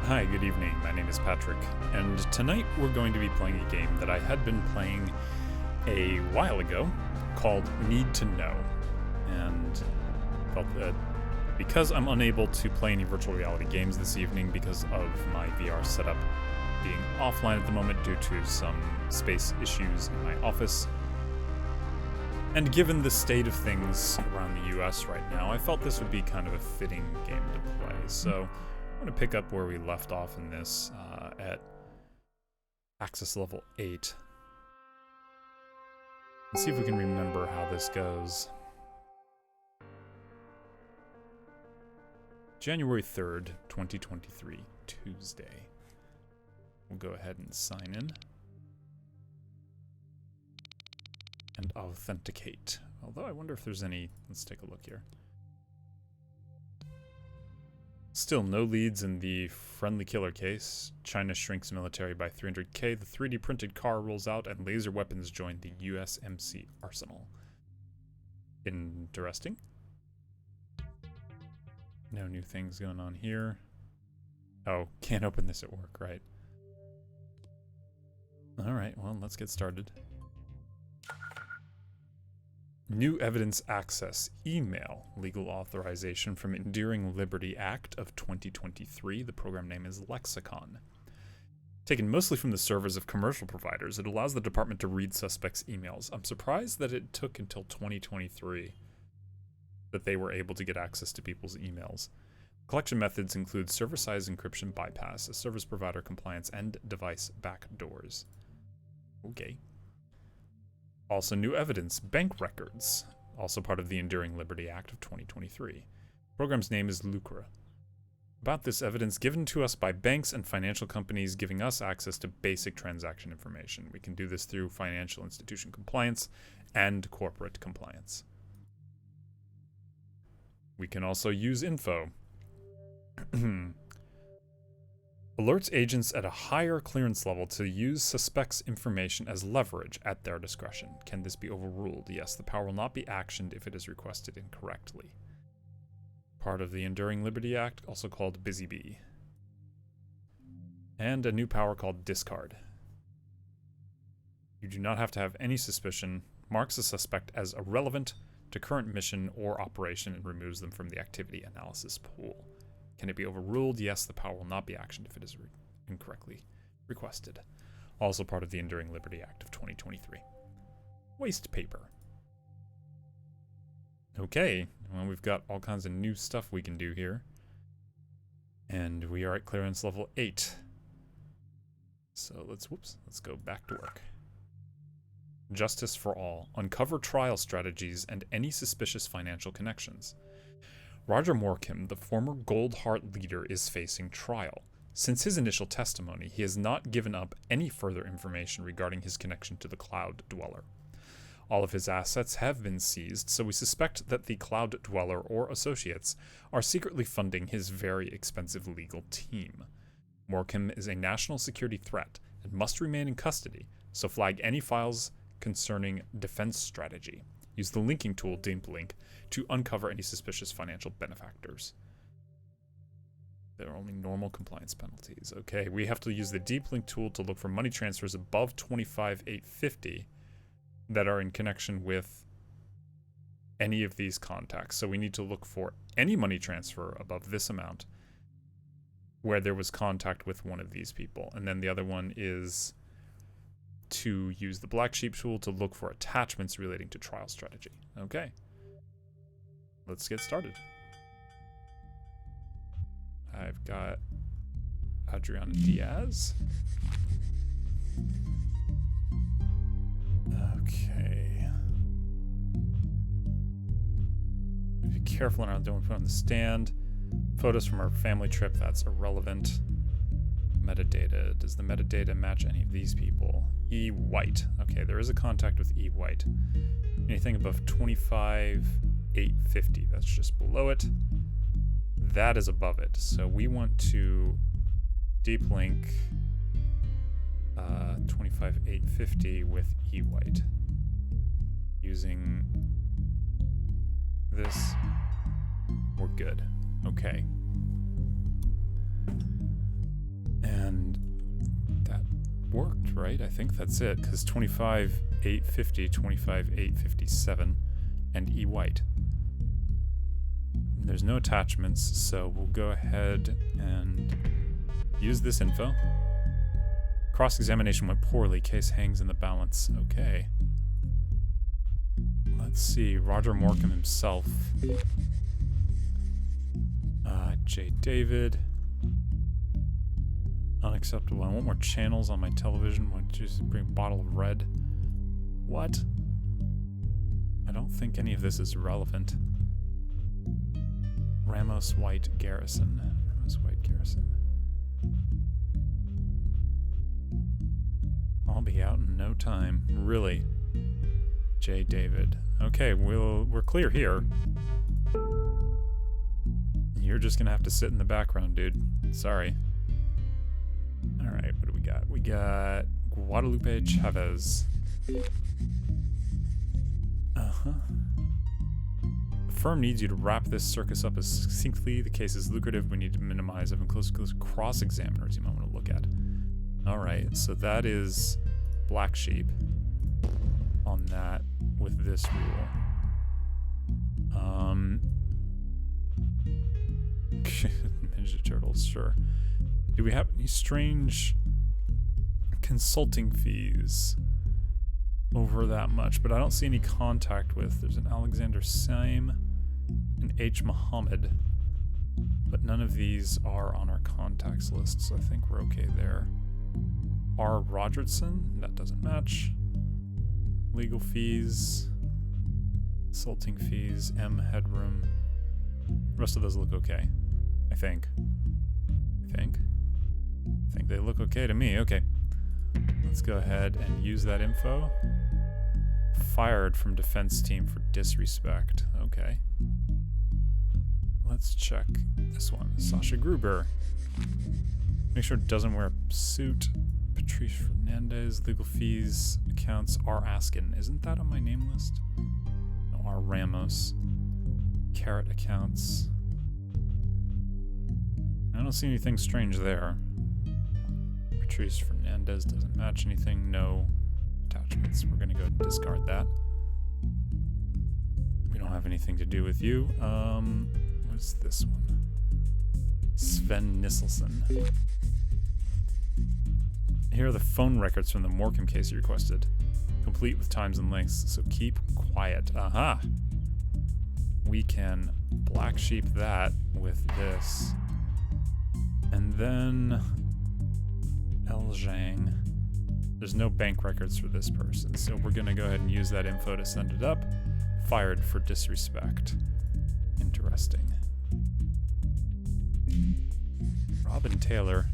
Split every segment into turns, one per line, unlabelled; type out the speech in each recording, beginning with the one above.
Hi, good evening. My name is Patrick, and tonight we're going to be playing a game that I had been playing a while ago called Need to Know. And felt that because I'm unable to play any virtual reality games this evening because of my VR setup being offline at the moment due to some space issues in my office, and given the state of things around the US right now, I felt this would be kind of a fitting game to play. So I'm going to pick up where we left off in this at Access Level 8. Let's see if we can remember how this goes. January 3rd, 2023, Tuesday. We'll go ahead and sign in. And authenticate. Although I wonder if there's any... Let's take a look here. Still no leads in the friendly killer case. China shrinks military by 300k. The 3D printed car rolls out and laser weapons join the USMC arsenal. Interesting. No new things going on here. Oh, can't open this at work, right? Alright, well, let's get started. New evidence access. Email. Legal authorization from Enduring Liberty Act of 2023. The program name is Lexicon. Taken mostly from the servers of commercial providers, it allows the department to read suspects' emails. I'm surprised that it took until 2023 that they were able to get access to people's emails. Collection methods include server-side encryption bypass, a service provider compliance, and device backdoors. Okay. Also new evidence, bank records, also part of the Enduring Liberty Act of 2023. Program's name is Lucra. About this evidence given to us by banks and financial companies giving us access to basic transaction information. We can do this through financial institution compliance and corporate compliance. We can also use info. Alerts agents at a higher clearance level to use suspects' information as leverage at their discretion. Can this be overruled? Yes, the power will not be actioned if it is requested incorrectly. Part of the Enduring Liberty Act, also called Busy Bee. And a new power called Discard. You do not have to have any suspicion, marks a suspect as irrelevant to current mission or operation, and removes them from the activity analysis pool. Can it be overruled? Yes, the power will not be actioned if it is incorrectly requested. Also part of the Enduring Liberty Act of 2023. Waste paper. Okay, well, we've got all kinds of new stuff we can do here. And we are at clearance level 8. So let's go back to work. Justice for all. Uncover trial strategies and any suspicious financial connections. Roger Morecambe, the former Gold Heart leader, is facing trial. Since his initial testimony, he has not given up any further information regarding his connection to the Cloud Dweller. All of his assets have been seized, so we suspect that the Cloud Dweller or associates are secretly funding his very expensive legal team. Morecambe is a national security threat and must remain in custody, so flag any files concerning defense strategy. Use the linking tool, Deep Link, to uncover any suspicious financial benefactors. There are only normal compliance penalties. Okay, we have to use the Deep Link tool to look for money transfers above 25,850 that are in connection with any of these contacts. So we need to look for any money transfer above this amount where there was contact with one of these people. And then the other one is to use the Black Sheep tool to look for attachments relating to trial strategy. Okay. Let's get started. I've got Adriana Diaz. Okay. Be careful around, don't put on the stand. Photos from our family trip, that's irrelevant. Metadata. Does the metadata match any of these people? E. White. Okay, there is a contact with E. White. Anything above 25,850. That's just below it. That is above it. So we want to deep link 25,850 with E. White. Using this. We're good. Okay. worked, right? I think that's it, because 25,850, 25,857, and E white. There's no attachments, so we'll go ahead and use this info. Cross-examination went poorly. Case hangs in the balance. Okay. Let's see. Roger Morcom himself. J. David. Unacceptable. I want more channels on my television. Why don't you just bring a bottle of red? What? I don't think any of this is relevant. Ramos White Garrison. Ramos White Garrison. I'll be out in no time. Really? J. David. Okay, we're clear here. You're just gonna have to sit in the background, dude. Sorry. Alright, what do we got? We got Guadalupe Chavez. Uh-huh. The firm needs you to wrap this circus up as succinctly. The case is lucrative. We need to minimize even close cross-examiners you might want to look at. Alright, so that is Black Sheep on that with this rule. Ninja Turtles, sure. Do we have any strange consulting fees over that much? But I don't see any contact with. There's an Alexander Saim, an H. Muhammad, but none of these are on our contacts list, so I think we're okay there. R. Rogertson, that doesn't match. Legal fees, consulting fees, M. Headroom. The rest of those look okay, I think. I think they look okay to me. Okay, let's go ahead and use that info. Fired from defense team for disrespect. Okay. Let's check this one. Sasha Gruber. Make sure it doesn't wear a suit. Patrice Fernandez. Legal fees. Accounts. R. Askin. Isn't that on my name list? No, R. Ramos. Carrot accounts. I don't see anything strange there. Patrice Fernandez doesn't match anything. No attachments. We're gonna go discard that. We don't have anything to do with you. What's this one? Sven Nisselson. Here are the phone records from the Morcom case you requested. Complete with times and lengths, so keep quiet. Aha! We can Black Sheep that with this. And then El Zhang. There's no bank records for this person, so we're gonna go ahead and use that info to send it up. Fired for disrespect. Interesting. Robin Taylor.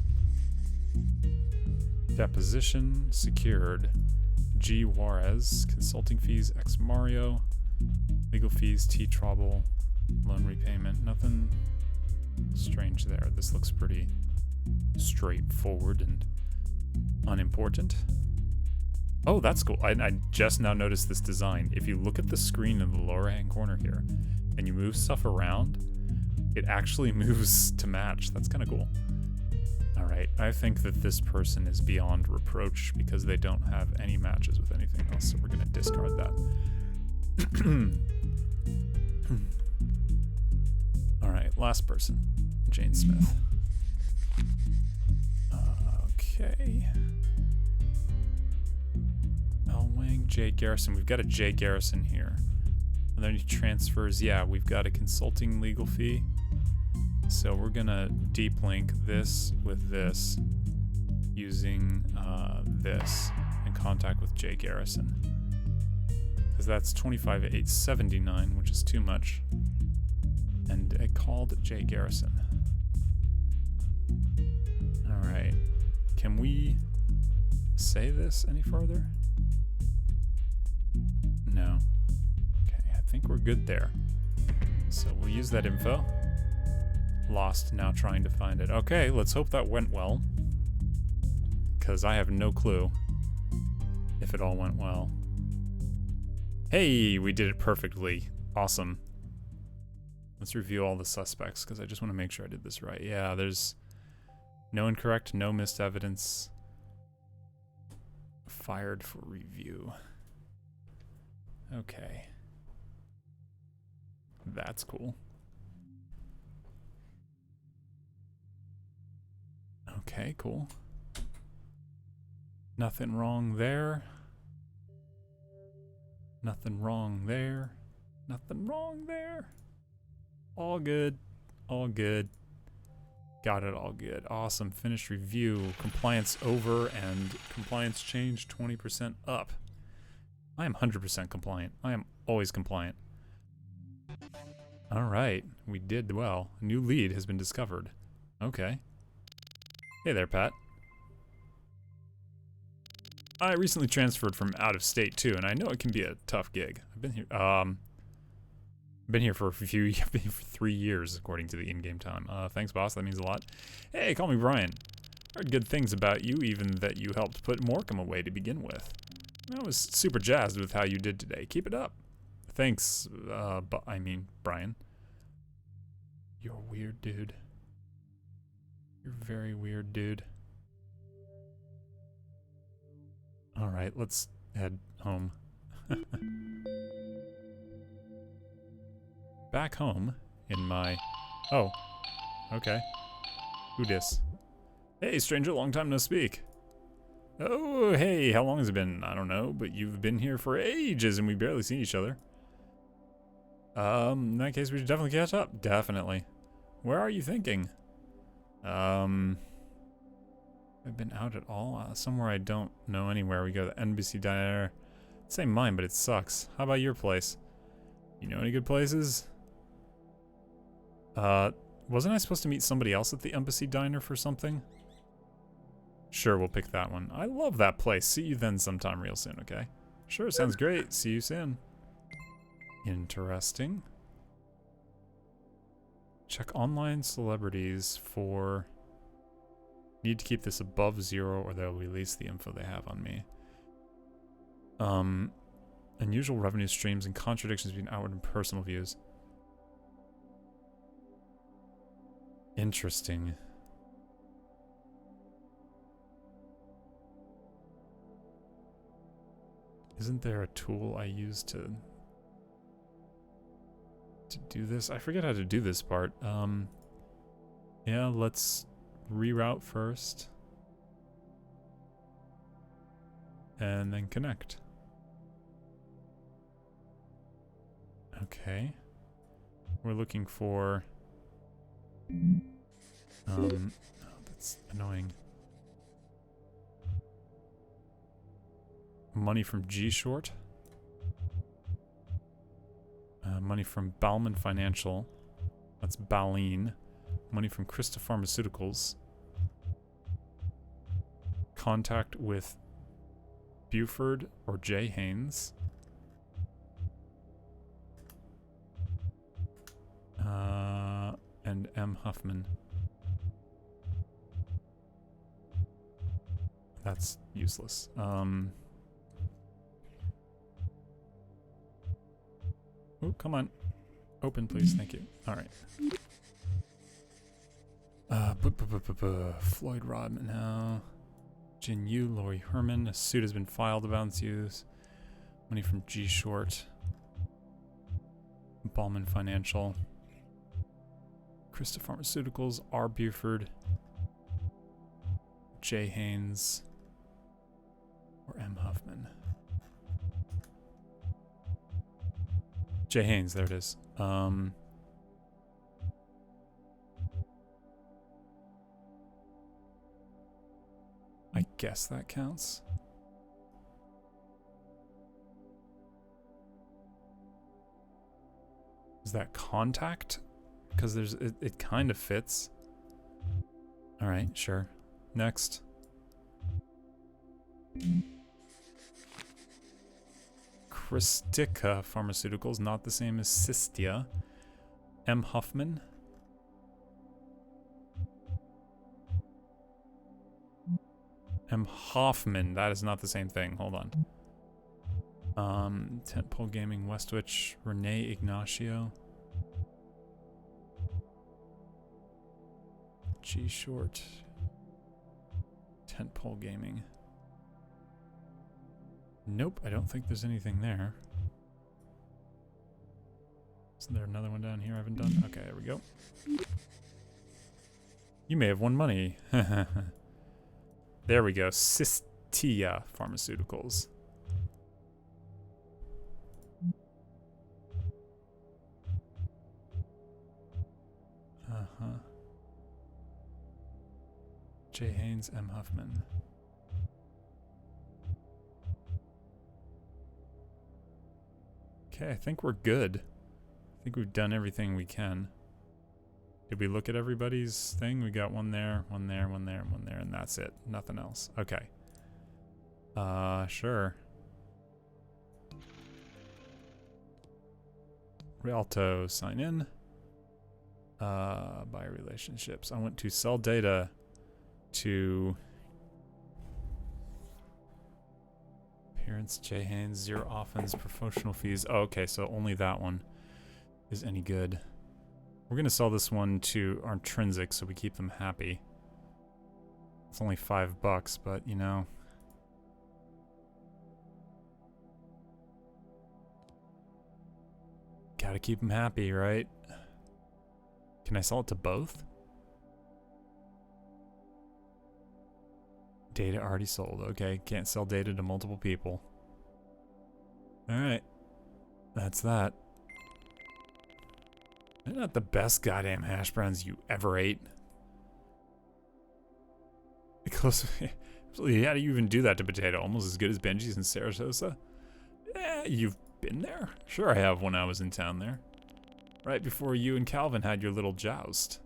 Deposition secured. G. Juarez. Consulting fees X Mario. Legal fees T. Trouble. Loan repayment. Nothing strange there. This looks pretty straightforward and unimportant. Oh, that's cool. I just now noticed this design. If you look at the screen in the lower hand corner here and you move stuff around, it actually moves to match. That's kind of cool. Alright, I think that this person is beyond reproach because they don't have any matches with anything else, so we're going to discard that. Alright, last person. Jane Smith. Okay. L. Wang, J. Garrison. We've got a J. Garrison here. Are there any transfers? Yeah, we've got a consulting legal fee. So we're gonna deep link this with this using this in contact with J. Garrison. Because that's 25,879, which is too much. And it called J. Garrison. Alright. Can we say this any further? No. Okay, I think we're good there. So we'll use that info. Lost, now trying to find it. Okay, let's hope that went well. Because I have no clue if it all went well. Hey, we did it perfectly. Awesome. Let's review all the suspects, because I just want to make sure I did this right. Yeah, there's no incorrect, no missed evidence. fired for review. Okay. That's cool. Okay, cool. Nothing wrong there. Nothing wrong there. Nothing wrong there. All good. All good. Got it all good. Awesome. Finished review. Compliance over and compliance change 20% up. I am 100% compliant. I am always compliant. Alright. We did well. A new lead has been discovered. Okay. Hey there, Pat. I recently transferred from out of state too, and I know it can be a tough gig. I've been here for a few. I've been here for 3 years, according to the in-game time. Thanks, boss. That means a lot. Hey, call me Brian. Heard good things about you, even that you helped put Morecambe away to begin with. I was super jazzed with how you did today. Keep it up. Thanks. I mean, Brian. You're a weird dude. You're a very weird dude. Alright, let's head home. Back home in my... Oh. Okay. Who dis? Hey, stranger, long time no speak. Oh, hey, how long has it been? I don't know, but you've been here for ages and we barely seen each other. In that case, we should definitely catch up. Definitely. Where are you thinking? I've been out at all? Somewhere I don't know anywhere. We go to the NBC Diner. Same mine, but it sucks. How about your place? You know any good places? Wasn't I supposed to meet somebody else at the Embassy Diner for something? Sure, we'll pick that one. I love that place. See you then sometime real soon, okay? Sure, sounds great. See you soon. Interesting. Check online celebrities for... Need to keep this above 0 or they'll release the info they have on me. Unusual revenue streams and contradictions between outward and personal views. Interesting. Isn't there a tool I use to do this? I forget how to do this part. Yeah, let's reroute first. And then connect. Okay. We're looking for... oh, that's annoying. Money from G-Short. Money from Bauman Financial. That's Baleen. Money from Krista Pharmaceuticals. Contact with Buford or Jay Haynes. And M. Huffman. That's useless. Oh, come on. Open, please. Thank you. All right. Floyd Rodman now. Jin Yu, Lori Herman. A suit has been filed about its use. Money from G-Short. Ballman Financial. Krista Pharmaceuticals. R. Buford. Jay Haynes. Or M. Huffman. Jay Haynes, there it is. I guess that counts. Is that contact? Because there's it kind of fits. All right, sure. Next. Christica Pharmaceuticals, not the same as Sistia. M. Huffman. M. Hoffman, that is not the same thing. Hold on. Tentpole Gaming, Westwich, Renee Ignacio. G-Short. Tentpole Gaming. Nope, I don't think there's anything there. Isn't there another one down here I haven't done? Okay, there we go. You may have won money. There we go. Sistia Pharmaceuticals. Uh-huh. J. Haynes, M. Huffman. Okay, I think we're good. I think we've done everything we can. Did we look at everybody's thing? We got one there, one there, one there, one there, and that's it. Nothing else. Okay. Sure. Rialto, sign in. Buy relationships. I want to sell data to Appearance, J. Haynes, 0 offense, promotional fees. Oh, okay, so only that one is any good. We're gonna sell this one to our intrinsic so we keep them happy. It's only $5, but you know. Gotta keep them happy, right? Can I sell it to both? Data already sold. Okay, can't sell data to multiple people. Alright. That's that. They're not the best goddamn hash browns you ever ate. Close. How do you even do that to potato? Almost as good as Benji's in Sarasota? Eh, you've been there? Sure I have when I was in town there. Right before you and Calvin had your little joust.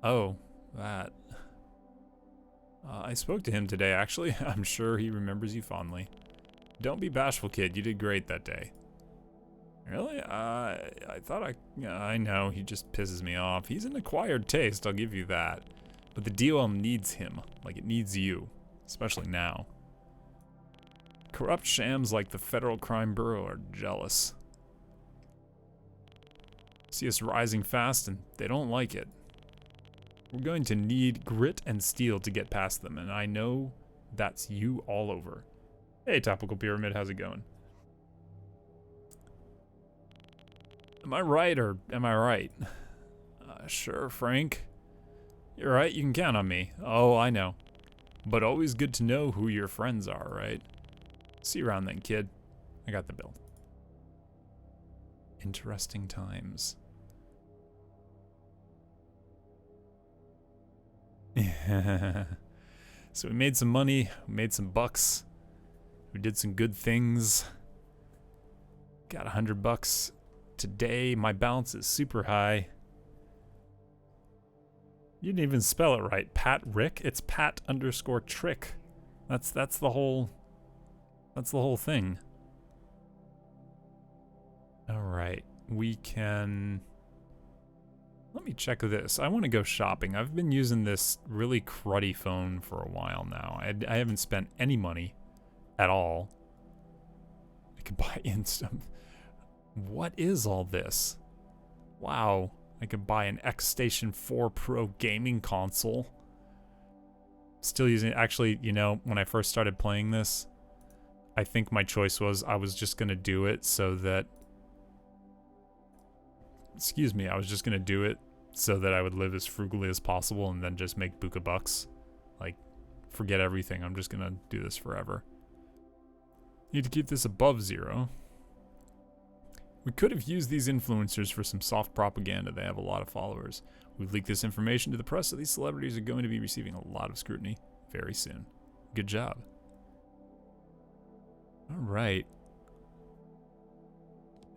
Oh, that. I spoke to him today, actually. I'm sure he remembers you fondly. Don't be bashful, kid. You did great that day. Really? I thought I know, he just pisses me off. He's an acquired taste, I'll give you that. But the DOL needs him, like it needs you. Especially now. Corrupt shams like the Federal Crime Bureau are jealous. See us rising fast and they don't like it. We're going to need grit and steel to get past them, and I know that's you all over. Hey, Topical Pyramid, how's it going? Am I right or am I right? Sure, Frank. You're right, you can count on me. Oh, I know. But always good to know who your friends are, right? See you around then, kid. I got the bill. Interesting times. So we made some money, we made some bucks, we did some good things. Got $100 today. My balance is super high. You didn't even spell it right. Pat Rick? It's Pat_trick. That's the whole thing. Alright, we can... Let me check this. I want to go shopping. I've been using this really cruddy phone for a while now. I haven't spent any money at all. I could buy instant. What is all this? Wow. I could buy an X-Station 4 Pro gaming console. Still using it. Actually, you know, when I first started playing this, I think my choice was I was just going to do it so that... Excuse me, I was just gonna do it so that I would live as frugally as possible and then just make buka bucks. Like, forget everything, I'm just gonna do this forever. Need to keep this above 0. We could have used these influencers for some soft propaganda. They have a lot of followers. We've leaked this information to the press, so these celebrities are going to be receiving a lot of scrutiny very soon. Good job. Alright.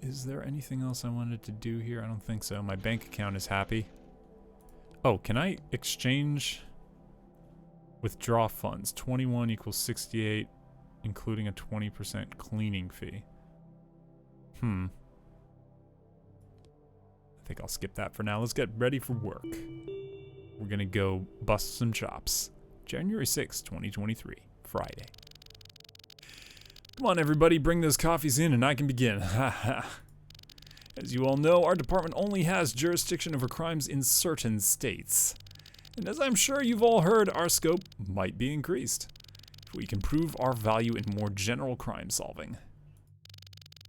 Is there anything else I wanted to do here? I don't think so. My bank account is happy. Oh, can I exchange? Withdraw funds. 21 equals 68, including a 20% cleaning fee. I think I'll skip that for now. Let's get ready for work. We're gonna go bust some chops. January 6th, 2023, Friday. Come on, everybody, bring those coffees in and I can begin. As you all know, our department only has jurisdiction over crimes in certain states. And as I'm sure you've all heard, our scope might be increased. If we can prove our value in more general crime solving.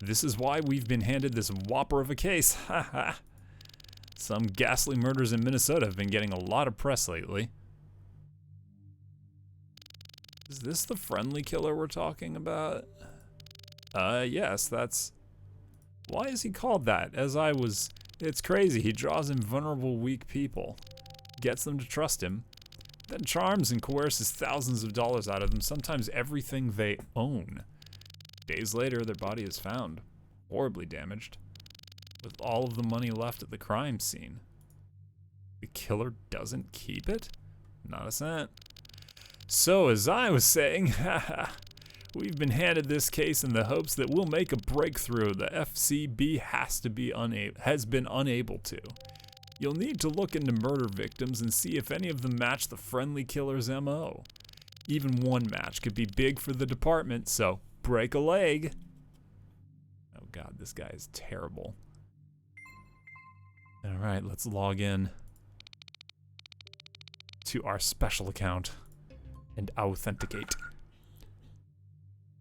This is why we've been handed this whopper of a case. Haha. Some ghastly murders in Minnesota have been getting a lot of press lately. Is this the friendly killer we're talking about? Yes, that's... Why is he called that? It's crazy. He draws in vulnerable, weak people, gets them to trust him, then charms and coerces thousands of dollars out of them, sometimes everything they own. Days later, their body is found, horribly damaged, with all of the money left at the crime scene. The killer doesn't keep it? Not a cent. So, as I was saying, we've been handed this case in the hopes that we'll make a breakthrough the FCB has been unable to. You'll need to look into murder victims and see if any of them match the friendly killer's MO. Even one match could be big for the department, so break a leg. Oh god, this guy is terrible. Alright, let's log in to our special account and authenticate.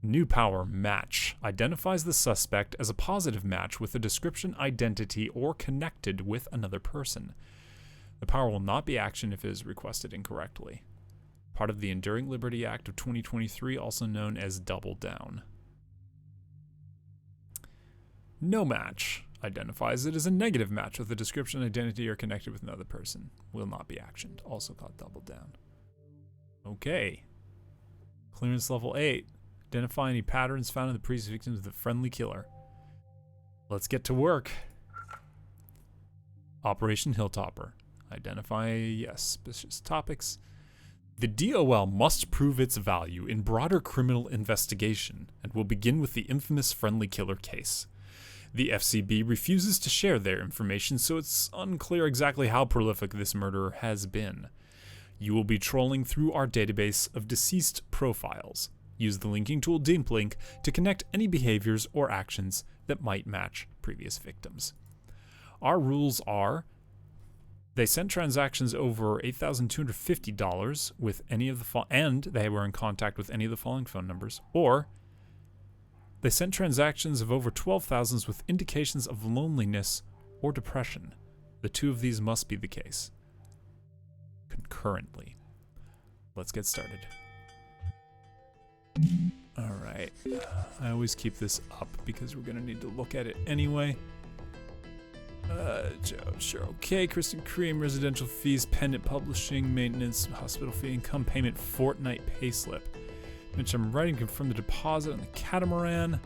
New power match identifies the suspect as a positive match with a description, identity, or connected with another person. The power will not be actioned if it is requested incorrectly. Part of the Enduring Liberty Act of 2023, also known as Double Down. No match identifies it as a negative match with a description, identity, or connected with another person. Will not be actioned, also called Double Down. Okay. Clearance level 8. Identify any patterns found in the previous victims of the friendly killer. Let's get to work. Operation Hilltopper. Identify, suspicious topics. The DOL must prove its value in broader criminal investigation and will begin with the infamous friendly killer case. The FCB refuses to share their information, so it's unclear exactly how prolific this murderer has been. You will be trolling through our database of deceased profiles. Use the linking tool DeepLink to connect any behaviors or actions that might match previous victims. Our rules are: they sent transactions over $8,250 with any of the and they were in contact with any of the following phone numbers, or they sent transactions of over $12,000 with indications of loneliness or depression. The two of these must be the case concurrently. Let's get started. Alright, I always keep this up because we're gonna need to look at it anyway. Sure, okay, Kristen Cream, residential fees, pendant publishing, maintenance, hospital fee, income payment, fortnight payslip. Which I'm writing confirm the deposit on the catamaran.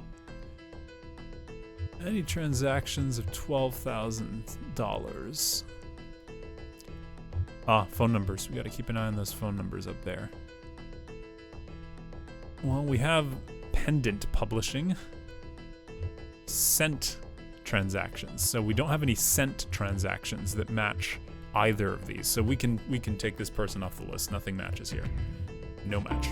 Any transactions of $12,000. Phone numbers. We gotta keep an eye on those phone numbers up there. Well, we have pendant publishing, sent transactions. So we don't have any sent transactions that match either of these. So we can take this person off the list. Nothing matches here. No match.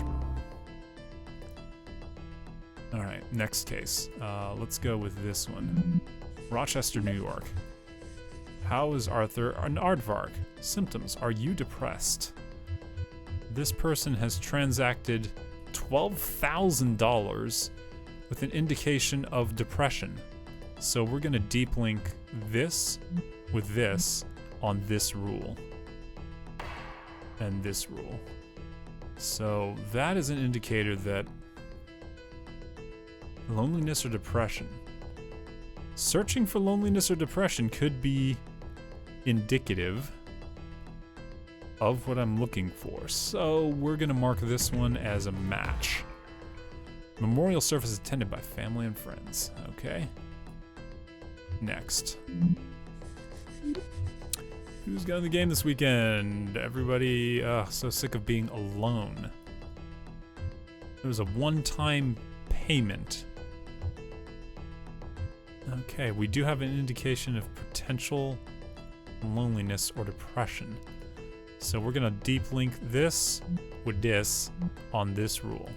All right, next case. Let's go with this one. Rochester, New York. How is Arthur an aardvark? Symptoms: are you depressed? This person has transacted $12,000 with an indication of depression. So we're gonna deep link this with this on this rule and this rule. So that is an indicator that loneliness or depression. Searching for loneliness or depression could be indicative of what I'm looking for. So we're gonna mark this one as a match. Memorial service attended by family and friends. Okay. Next. Who's got in the game this weekend? Everybody, so sick of being alone. There was a one-time payment. Okay, we do have an indication of potential loneliness or depression. So we're gonna deep link this with this on this rule.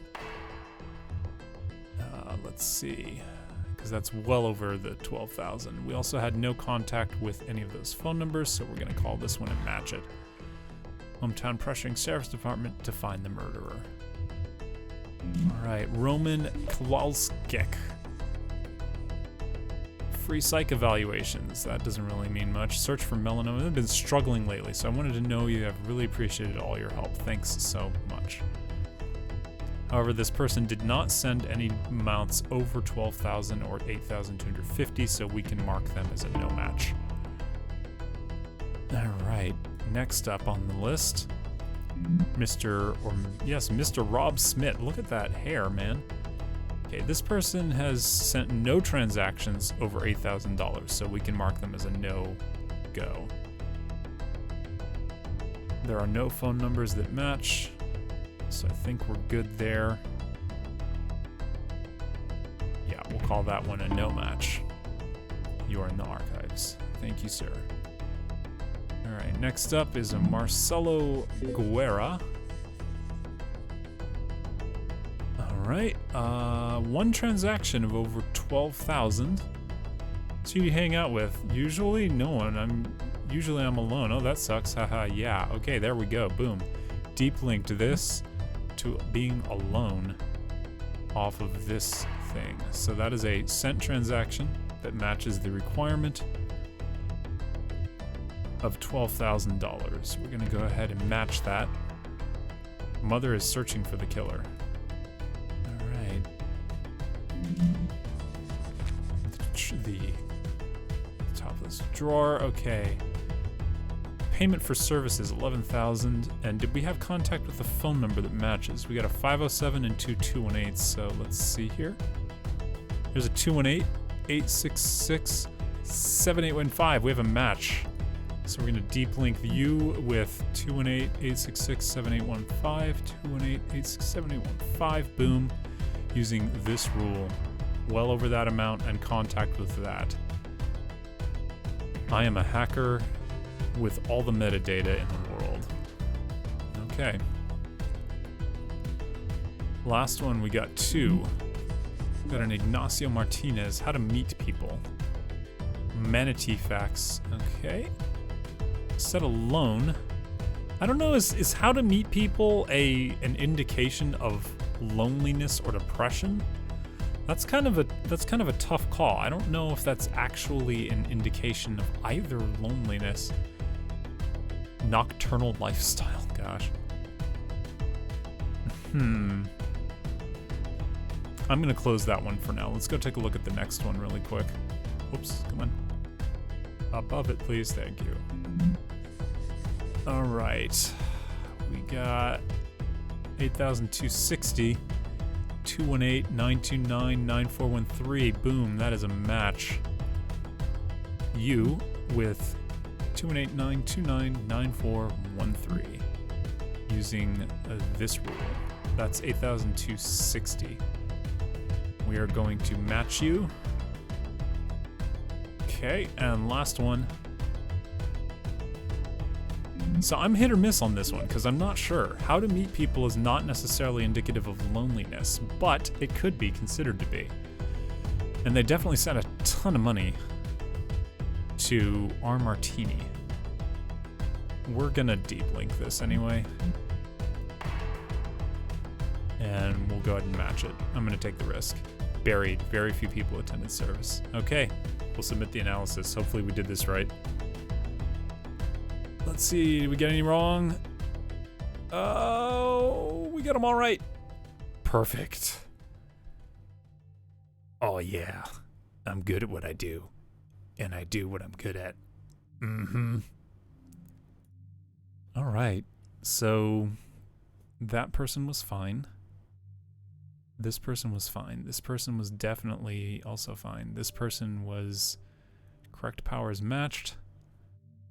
Let's see, because that's well over the 12,000. We also had no contact with any of those phone numbers, so we're gonna call this one and match it. Hometown pressuring sheriff's department to find the murderer. Alright, Roman Kowalskik. Free psych evaluations. That doesn't really mean much. Search for melanoma. I've been struggling lately, so I wanted to know you. I've really appreciated all your help. Thanks so much. However, this person did not send any amounts over 12,000 or 8,250, so we can mark them as a no match. Alright, next up on the list, Mr. Rob Smith. Look at that hair, man. Okay, this person has sent no transactions over $8,000, so we can mark them as a no-go. There are no phone numbers that match, so I think we're good there. Yeah, we'll call that one a no match. You are in the archives. Thank you, sir. Alright, next up is a Marcelo Guerra. Alright, one transaction of over 12,000. So you hang out with? Usually no one. Usually I'm alone. Oh, that sucks. Haha, yeah. Okay, there we go. Boom. Deep linked this to being alone off of this thing. So that is a sent transaction that matches the requirement of $12,000. We're gonna go ahead and match that. Mother is searching for the killer. Alright. The top of this drawer, okay. Payment for services, 11,000. And did we have contact with the phone number that matches? We got a 507 and two 218s, so let's see here. There's a 218-866-7815. We have a match. So we're gonna deep link you with 218-866-7815, 218-866-7815, boom, using this rule. Well over that amount and contact with that. I am a hacker with all the metadata in the world. Okay. Last one, we got two. We got an Ignacio Martinez, how to meet people. Manatee facts, okay. Set a loan. I don't know, is how to meet people an indication of loneliness or depression? That's kind of a tough call. I don't know if that's actually an indication of either loneliness. Nocturnal lifestyle, gosh. I'm gonna close that one for now. Let's go take a look at the next one really quick. Whoops, come on. Above it, please, thank you. All right, we got 8,260, 218-929-9413. Boom, that is a match. You with 218-929-9413 using this rule. That's 8,260. We are going to match you. Okay, and last one. So I'm hit or miss on this one because I'm not sure. How to meet people is not necessarily indicative of loneliness, but it could be considered to be. And they definitely sent a ton of money to R. Martini. We're gonna deep link this anyway. And we'll go ahead and match it. I'm gonna take the risk. Buried. Very few people attended service. Okay, we'll submit the analysis. Hopefully we did this right. Let's see, did we get any wrong? Oh, we got them all right. Perfect. Oh yeah, I'm good at what I do. And I do what I'm good at. All right, so that person was fine. This person was fine. This person was definitely also fine. This person was correct powers matched.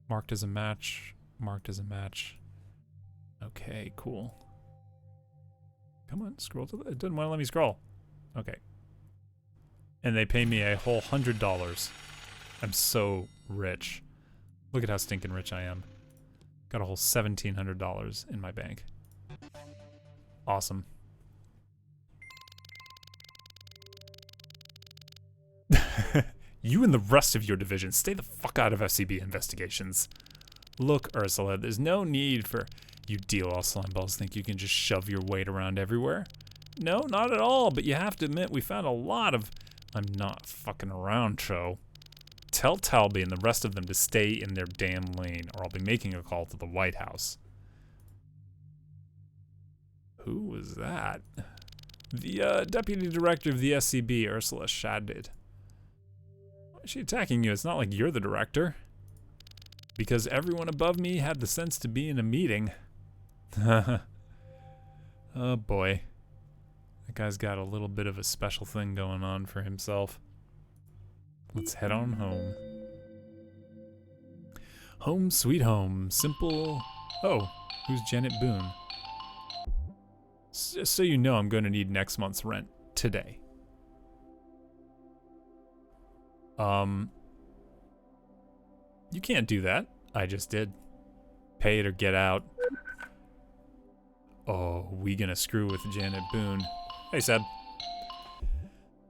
Marked as a match. Marked as a match. Okay, cool. Come on, scroll to the... It didn't want to let me scroll. Okay. And they pay me a whole $100. I'm so rich. Look at how stinking rich I am. Got a whole $1,700 in my bank. Awesome. You and the rest of your division, stay the fuck out of FCB investigations. Look, Ursula, there's no need for... You deal all slime balls think you can just shove your weight around everywhere? No, not at all, but you have to admit we found a lot of I'm not fucking around show. Tell Talby and the rest of them to stay in their damn lane, or I'll be making a call to the White House. Who was that? The deputy director of the SCB, Ursula Shadid. Why is she attacking you? It's not like you're the director. Because everyone above me had the sense to be in a meeting. Oh boy. That guy's got a little bit of a special thing going on for himself. Let's head on home. Home sweet home. Simple. Oh, who's Janet Boone? Just so you know, I'm going to need next month's rent today. You can't do that. I just did. Pay it or get out. Oh, we gonna screw with Janet Boone. Hey, Seb.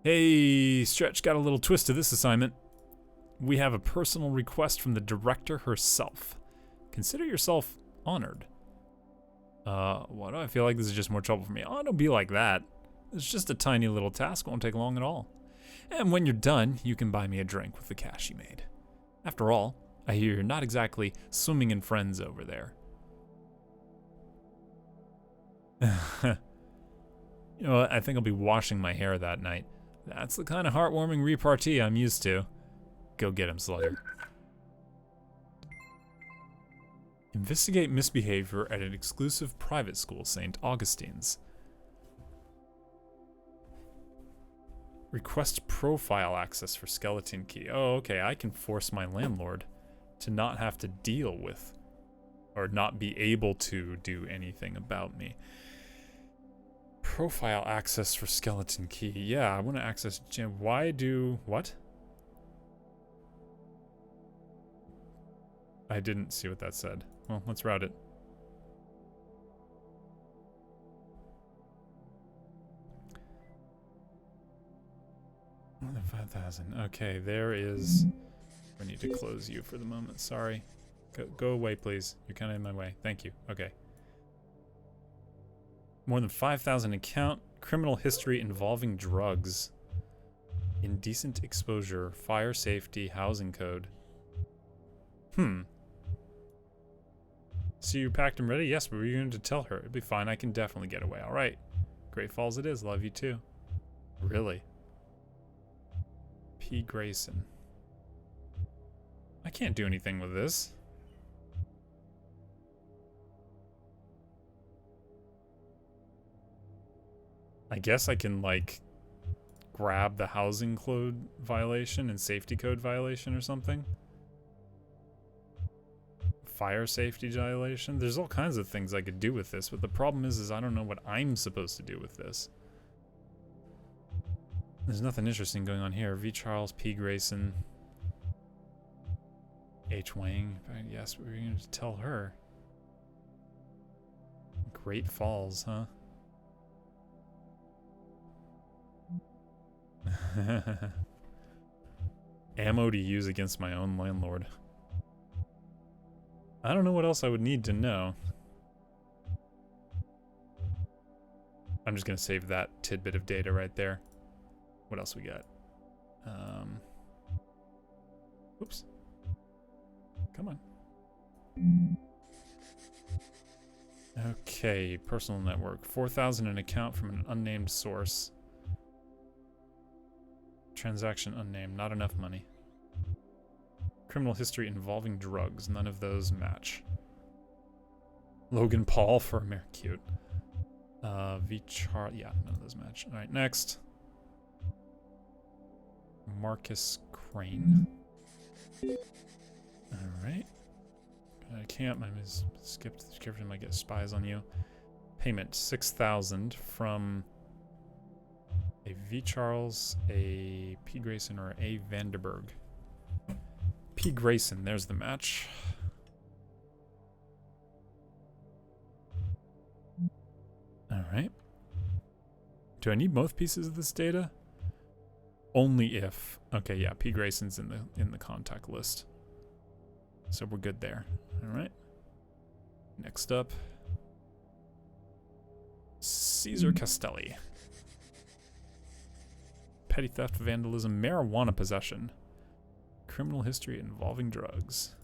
Hey, Stretch, got a little twist to this assignment. We have a personal request from the director herself. Consider yourself honored. Why do I feel like this is just more trouble for me? Oh, don't be like that. It's just a tiny little task, won't take long at all. And when you're done, you can buy me a drink with the cash you made. After all, I hear you're not exactly swimming in friends over there. You know what? I think I'll be washing my hair that night. That's the kind of heartwarming repartee I'm used to. Go get him, Slugger. Investigate misbehavior at an exclusive private school, St. Augustine's. Request profile access for skeleton key. Oh, okay, I can force my landlord to not have to deal with or not be able to do anything about me. Profile access for skeleton key. Yeah, I want to access gym. Why do... what? I didn't see what that said. Well, let's route it. More than 5,000. Okay, there is... I need to close you for the moment. Sorry. Go away, please. You're kind of in my way. Thank you. Okay. More than 5,000 account. Criminal history involving drugs. Indecent exposure. Fire safety. Housing code. So you packed and ready? Yes, but we're going to tell her. It'll be fine. I can definitely get away. All right. Great Falls it is. Love you too. Really? P. Grayson. I can't do anything with this. I guess I can, like, grab the housing code violation and safety code violation or something. Fire safety violation. There's all kinds of things I could do with this, but the problem is I don't know what I'm supposed to do with this. There's nothing interesting going on here. V. Charles, P. Grayson, H. Wang. Yes, we're going to tell her. Great Falls, huh? Ammo to use against my own landlord. I don't know what else I would need to know. I'm just gonna save that tidbit of data right there. What else we got? Oops. Come on. Okay, personal network. 4,000 an account from an unnamed source. Transaction unnamed. Not enough money. Criminal history involving drugs. None of those match. Logan Paul for Cute. V. Char. Yeah, none of those match. All right, next. Marcus Crane. All right. I can't. I skipped the description. Might get spies on you. Payment 6,000 from a V. Charles, a P. Grayson, or a Vanderberg. P. Grayson, there's the match. Alright. Do I need both pieces of this data? Only if. Okay, yeah, P. Grayson's in the contact list. So we're good there. Alright. Next up. Caesar Castelli. petty theft, vandalism, marijuana possession, criminal history involving drugs.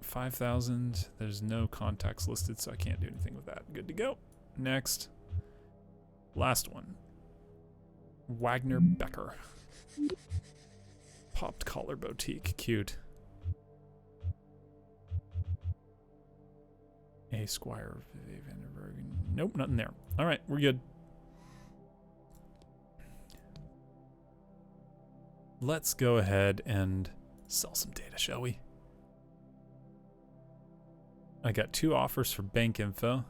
5,000. There's no contacts listed, so I can't do anything with that. Good to go. Next. Last one. Wagner Becker. Popped collar boutique. Cute. A Squire Vandenberg. Nope, nothing there. All right, we're good. Let's go ahead and sell some data, shall we? I got 2 offers for bank info.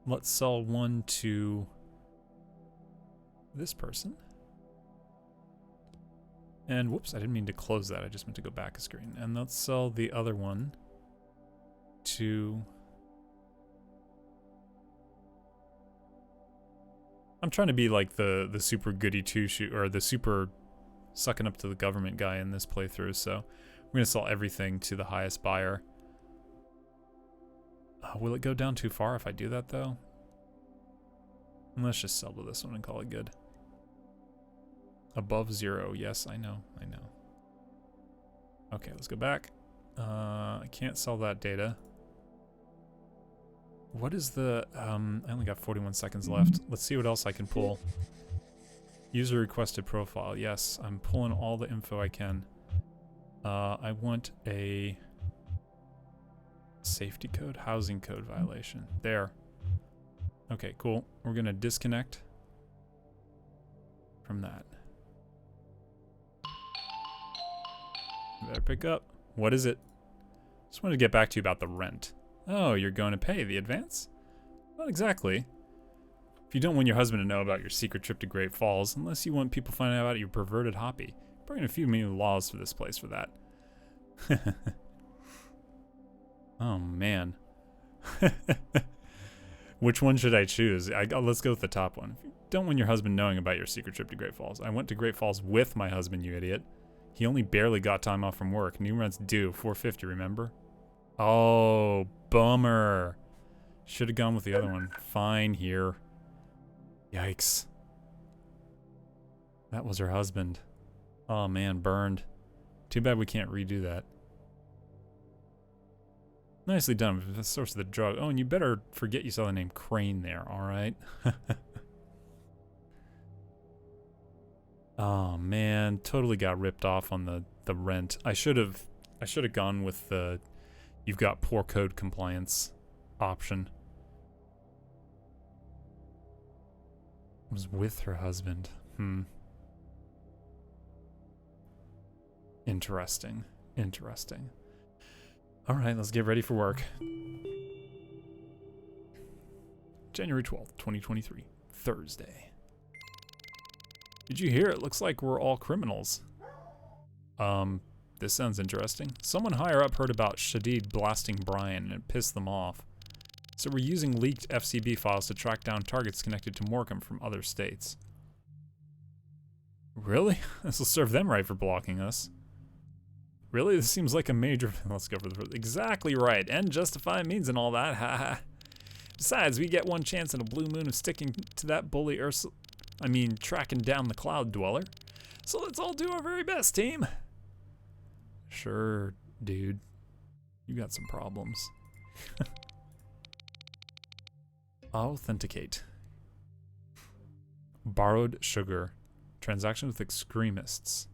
Let's sell one to this person. And whoops, I didn't mean to close that. I just meant to go back a screen. And let's sell the other one to... I'm trying to be like the super goody two-shoe, or the super sucking up to the government guy in this playthrough, so we're going to sell everything to the highest buyer. Will it go down too far if I do that, though? And let's just sell to this one and call it good. Above 0. Yes, I know. Okay, let's go back. I can't sell that data. What is the... I only got 41 seconds left. Let's see what else I can pull. User requested profile. Yes, I'm pulling all the info I can. I want a safety code, housing code violation. There. Okay, cool. We're gonna disconnect from that. You better pick up. What is it? Just wanted to get back to you about the rent. Oh, you're going to pay the advance? Not exactly. If you don't want your husband to know about your secret trip to Great Falls, unless you want people finding out about your perverted hobby, bring in a few new laws for this place for that. Oh, man. Which one should I choose? Let's go with the top one. If you don't want your husband knowing about your secret trip to Great Falls. I went to Great Falls with my husband, you idiot. He only barely got time off from work. New rent's due, $450, remember? Oh, bummer. Should have gone with the other one. Fine here. Yikes. That was her husband. Oh man, burned. Too bad we can't redo that. Nicely done. The source of the drug. Oh, and you better forget you saw the name Crane there, alright? Oh man, totally got ripped off on the rent. I should have gone with the you've got poor code compliance option. Was with her husband. Interesting. Alright, let's get ready for work. January 12th, 2023. Thursday. Did you hear? It looks like we're all criminals. This sounds interesting. Someone higher up heard about Shadid blasting Brian and it pissed them off. So we're using leaked FCB files to track down targets connected to Morecambe from other states. Really? This will serve them right for blocking us. Really? This seems like a major... Let's go for the... Exactly right. And justify means and all that. Haha. Besides, we get one chance in a blue moon of sticking to that bully tracking down the Cloud Dweller. So let's all do our very best, team. Sure, dude. You got some problems. Authenticate. Borrowed sugar. Transaction with extremists.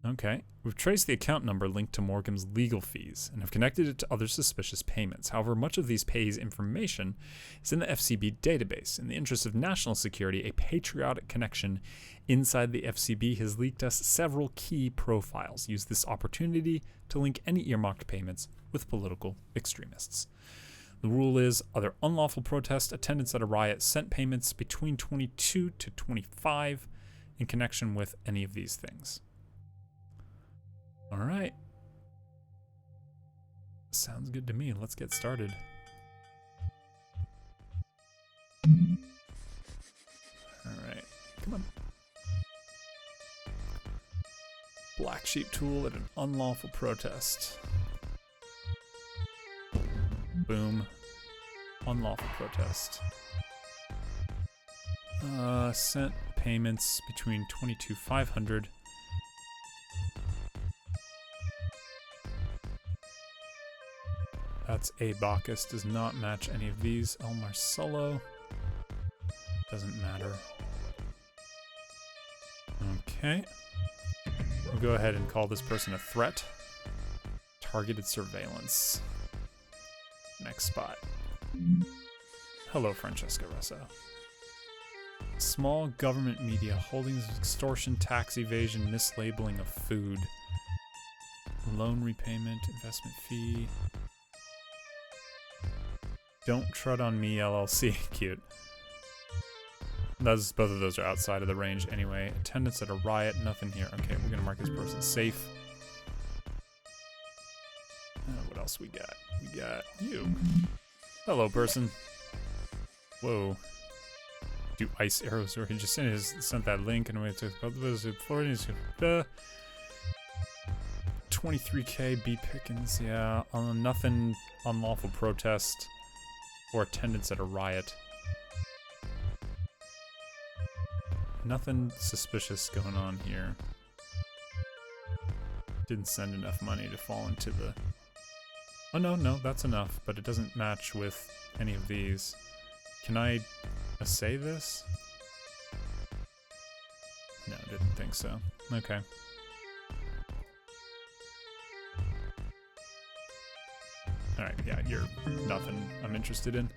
Okay. We've traced the account number linked to Morecambe's legal fees and have connected it to other suspicious payments. However, much of these pays information is in the FCB database. In the interest of national security, a patriotic connection inside the FCB has leaked us several key profiles. Use this opportunity to link any earmarked payments with political extremists. The rule is, other unlawful protest, attendance at a riot, sent payments between 22 to 25 in connection with any of these things. All right. Sounds good to me. Let's get started. All right. Come on. Black sheep tool at an unlawful protest. Boom. unlawful protest. Sent payments between 22,500. That's A. Bacchus. Does not match any of these. El Marcello. Doesn't matter. Okay. We'll go ahead and call this person a threat. Targeted surveillance. Next spot. Hello, Francesca Russo. Small government media, holdings, extortion, tax evasion, mislabeling of food. Loan repayment, investment fee. Don't Tread on Me, LLC. Cute. Both of those are outside of the range anyway. Attendance at a riot, nothing here. Okay, we're gonna mark this person safe. What else we got? We got you. Hello, person. Whoa. Do ice arrows, or he just sent that link and we took Florida. 23K B Pickens, yeah. Nothing unlawful protest or attendance at a riot. Nothing suspicious going on here. Didn't send enough money to fall into the... Oh no, that's enough, but it doesn't match with any of these. Can I assay this? No, didn't think so. Okay. Alright, yeah, you're nothing I'm interested in.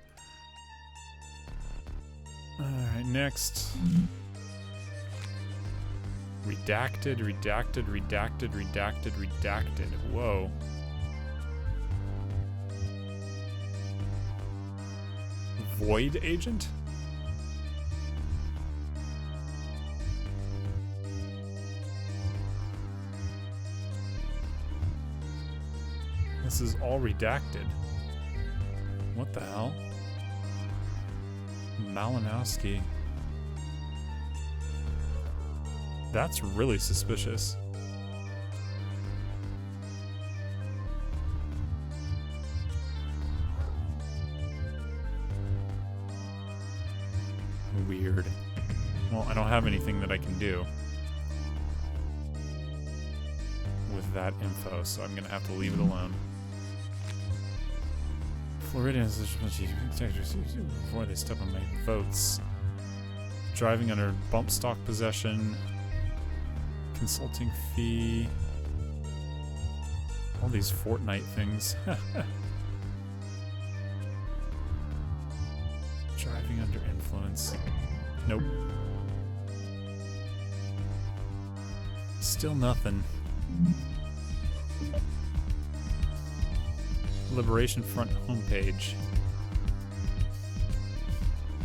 Alright, next. Redacted, redacted, redacted, redacted, redacted. Whoa. Void agent? This is all redacted. What the hell? Malinowski. That's really suspicious. Weird. Well, I don't have anything that I can do with that info, so I'm gonna have to leave it alone. Floridians before they step on my votes. Driving under bump stock possession. Consulting fee. All these Fortnite things. Driving under influence. Nope. Still nothing. Liberation Front homepage.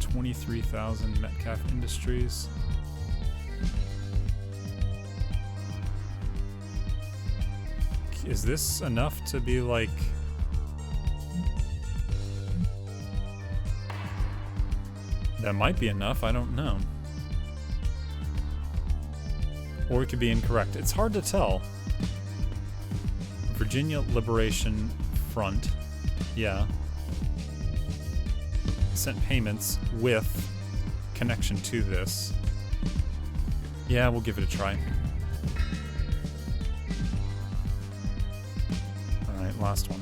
23,000 Metcalf Industries. Is this enough to be like... That might be enough, I don't know. Or it could be incorrect. It's hard to tell. Virginia Liberation Front. Yeah. Sent payments with connection to this. Yeah, we'll give it a try. Alright, last one.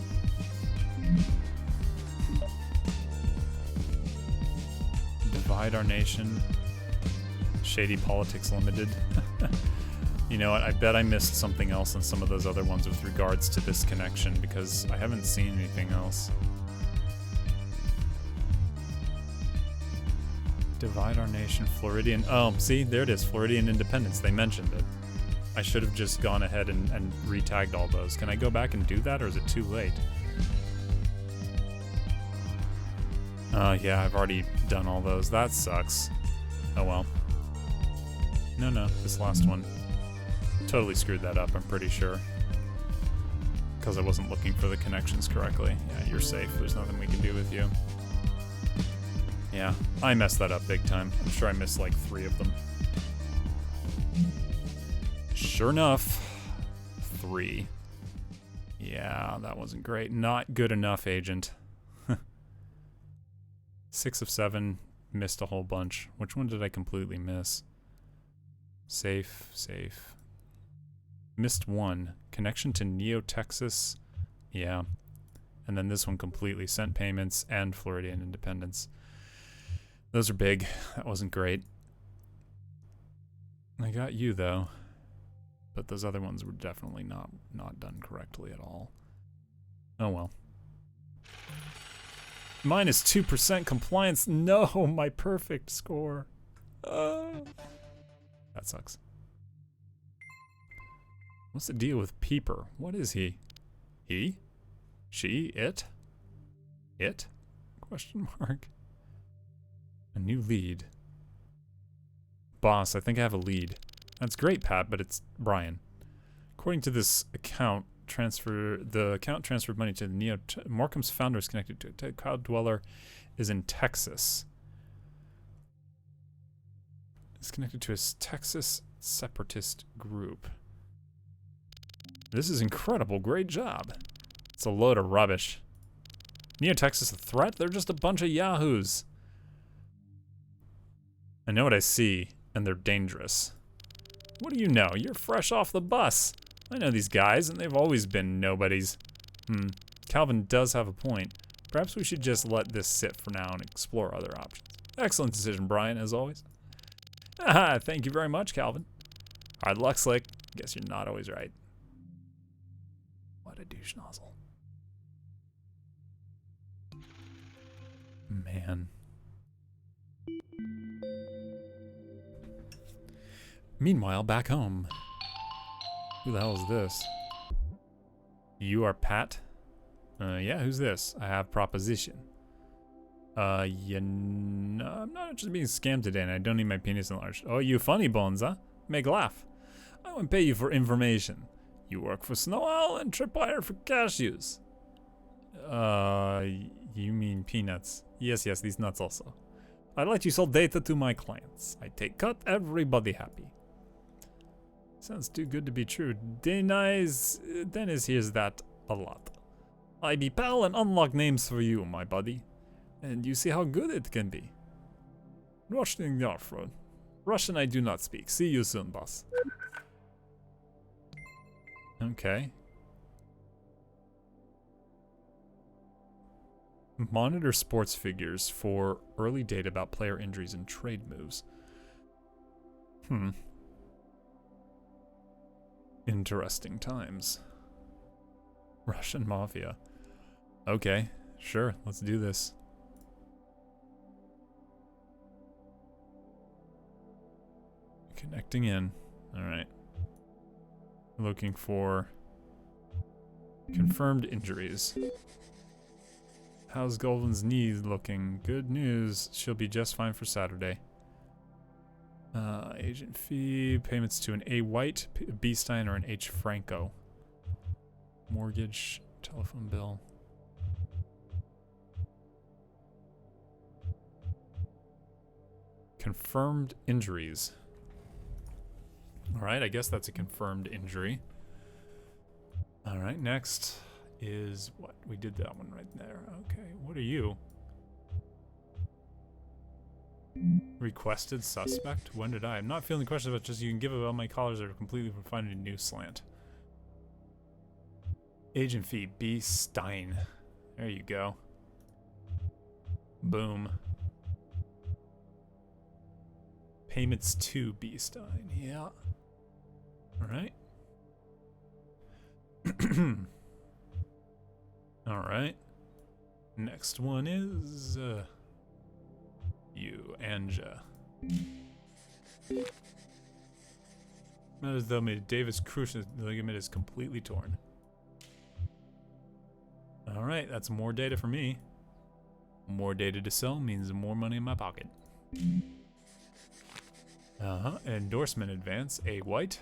Divide Our Nation. Shady Politics Limited. You know what, I bet I missed something else in some of those other ones with regards to this connection, because I haven't seen anything else. Divide Our Nation, Floridian... Oh, see, there it is, Floridian Independence, they mentioned it. I should have just gone ahead and re-tagged all those. Can I go back and do that, or is it too late? Yeah, I've already done all those. That sucks. Oh well. No, this last one. Totally screwed that up, I'm pretty sure. Because I wasn't looking for the connections correctly. Yeah, you're safe. There's nothing we can do with you. Yeah, I messed that up big time. I'm sure I missed like 3 of them. Sure enough, 3. Yeah, that wasn't great. Not good enough, Agent. 6 of 7. Missed a whole bunch. Which one did I completely miss? Safe, safe. Missed one. Connection to Neo Texas. Yeah. And then this one completely. Sent payments and Floridian independence. Those are big. That wasn't great. I got you though. But those other ones were definitely not done correctly at all. Oh well. Minus 2% compliance. No, my perfect score. That sucks. What's the deal with Peeper? What is he? He? She? It? It? Question mark. A new lead. Boss, I think I have a lead. That's great, Pat, but it's Brian. According to this account, the account transferred money to the Morecambe's founder is connected to a Cloud Dweller is in Texas. It's connected to a Texas separatist group. This is incredible. Great job. It's a load of rubbish. Neo-Texas a threat? They're just a bunch of yahoos. I know what I see, and they're dangerous. What do you know? You're fresh off the bus. I know these guys, and they've always been nobodies. Calvin does have a point. Perhaps we should just let this sit for now and explore other options. Excellent decision, Brian, as always. Haha, thank you very much, Calvin. Hard luck, Slick. Guess you're not always right. What a douche nozzle. Man. Meanwhile, back home. Who the hell is this? You are Pat? Yeah, who's this? I have proposition. Yeah, no, I'm not interested in being scammed today, and I don't need my penis enlarged. Oh, you funny bones, huh? Make laugh. I won't pay you for information. You work for Snow Owl and Tripwire for cashews. You mean peanuts? Yes, these nuts also. I let you sell data to my clients. I take cut, everybody happy. Sounds too good to be true. Dennis hears that a lot. I be pal and unlock names for you, my buddy. And you see how good it can be. Russian Yarfro. Russian I do not speak. See you soon, boss. Okay. Monitor sports figures for early data about player injuries and trade moves. Interesting times. Russian Mafia. Okay, sure, let's do this. Connecting in. Alright. Looking for confirmed injuries. How's Golden's knee looking? Good news. She'll be just fine for Saturday. Agent fee. Payments to an A. White, B. Stein, or an H. Franco. Mortgage. Telephone bill. Confirmed injuries. Alright, I guess that's a confirmed injury. Alright, next is what? We did that one right there. Okay, what are you? Requested suspect? When did I? I'm not feeling questions about just you can give it all my callers are completely for finding a new slant. Agent fee, B. Stein. There you go. Boom. Payments to B. Stein. Yeah. Alright. Alright. Next one is you, Anja. Not as though Davis cruciate ligament is completely torn. Alright, that's more data for me. More data to sell means more money in my pocket. Endorsement advance, A. White.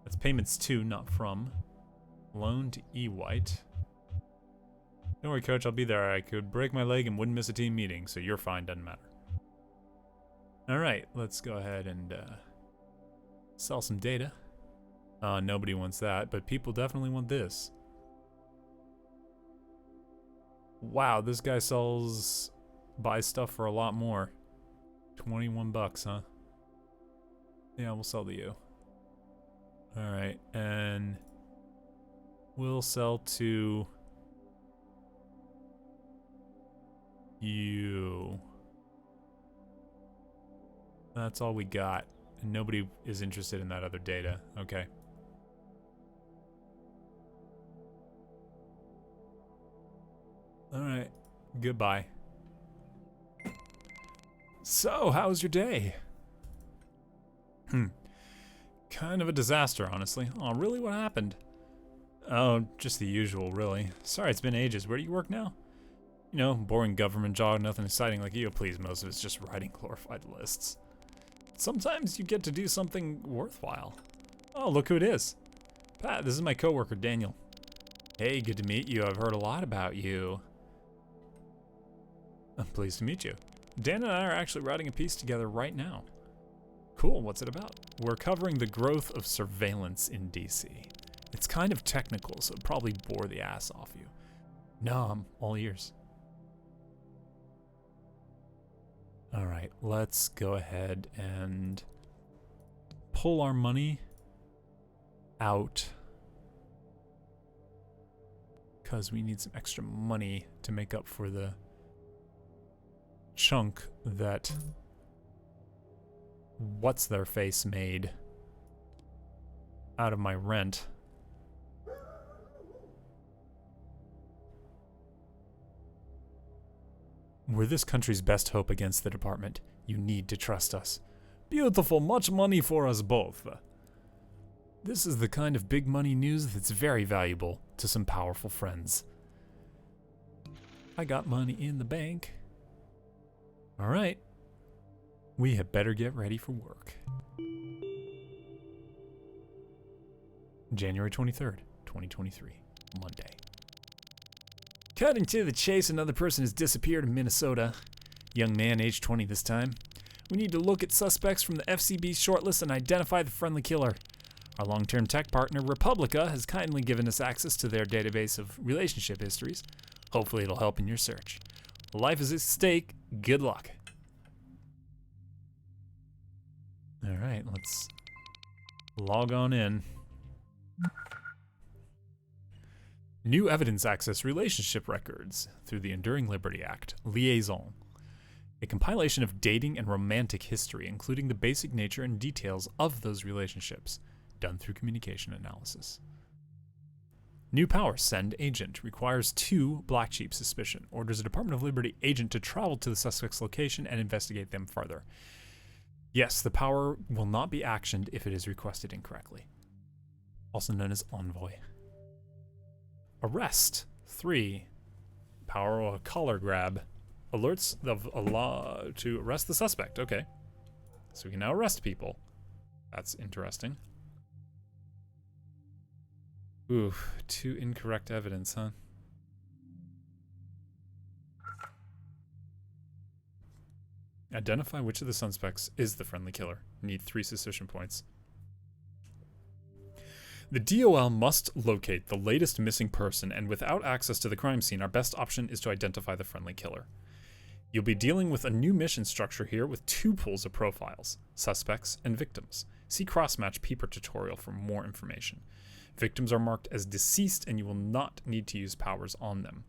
That's payments to, not from. Loan to E. White. Don't worry, coach, I'll be there. I could break my leg and wouldn't miss a team meeting, so you're fine, doesn't matter. Alright, let's go ahead and sell some data. Nobody wants that, but people definitely want this. Wow, this guy sells buy stuff for a lot more. 21 bucks, huh? Yeah, we'll sell to you. Alright, and we'll sell to you. That's all we got. And nobody is interested in that other data. Okay. Alright. Goodbye. So, how was your day? Kind of a disaster, honestly. Oh, really? What happened? Oh, just the usual, really. Sorry, it's been ages. Where do you work now? You know, boring government job, nothing exciting like you. Please, most of it's just writing glorified lists. Sometimes you get to do something worthwhile. Oh, look who it is. Pat, this is my coworker, Daniel. Hey, good to meet you. I've heard a lot about you. I'm pleased to meet you. Dan and I are actually writing a piece together right now. Cool, what's it about? We're covering the growth of surveillance in DC. It's kind of technical, so it'll probably bore the ass off you. No, I'm all ears. Alright, let's go ahead and pull our money out. Because we need some extra money to make up for the chunk that what's-their-face made out of my rent. We're this country's best hope against the department. You need to trust us. Beautiful, much money for us both. This is the kind of big money news that's very valuable to some powerful friends. I got money in the bank. All right. We had better get ready for work. January 23rd, 2023, Monday. Cutting to the chase, another person has disappeared in Minnesota. Young man, age 20 this time. We need to look at suspects from the FCB's shortlist and identify the friendly killer. Our long-term tech partner, Republica, has kindly given us access to their database of relationship histories. Hopefully it'll help in your search. Life is at stake. Good luck. Alright, let's log on in. New evidence access relationship records through the Enduring Liberty Act, Liaison. A compilation of dating and romantic history, including the basic nature and details of those relationships, done through communication analysis. New power, send agent, requires 2 black sheep suspicion, orders a Department of Liberty agent to travel to the suspect's location and investigate them further. Yes, the power will not be actioned if it is requested incorrectly. Also known as envoy. Arrest 3. Power or collar grab. Alerts of a law to arrest the suspect. Okay. So we can now arrest people. That's interesting. Ooh, 2 incorrect evidence, huh? Identify which of the suspects is the friendly killer. Need 3 suspicion points. The DOL must locate the latest missing person, and without access to the crime scene, our best option is to identify the friendly killer. You'll be dealing with a new mission structure here with 2 pools of profiles, suspects and victims. See Crossmatch Peeper tutorial for more information. Victims are marked as deceased, and you will not need to use powers on them.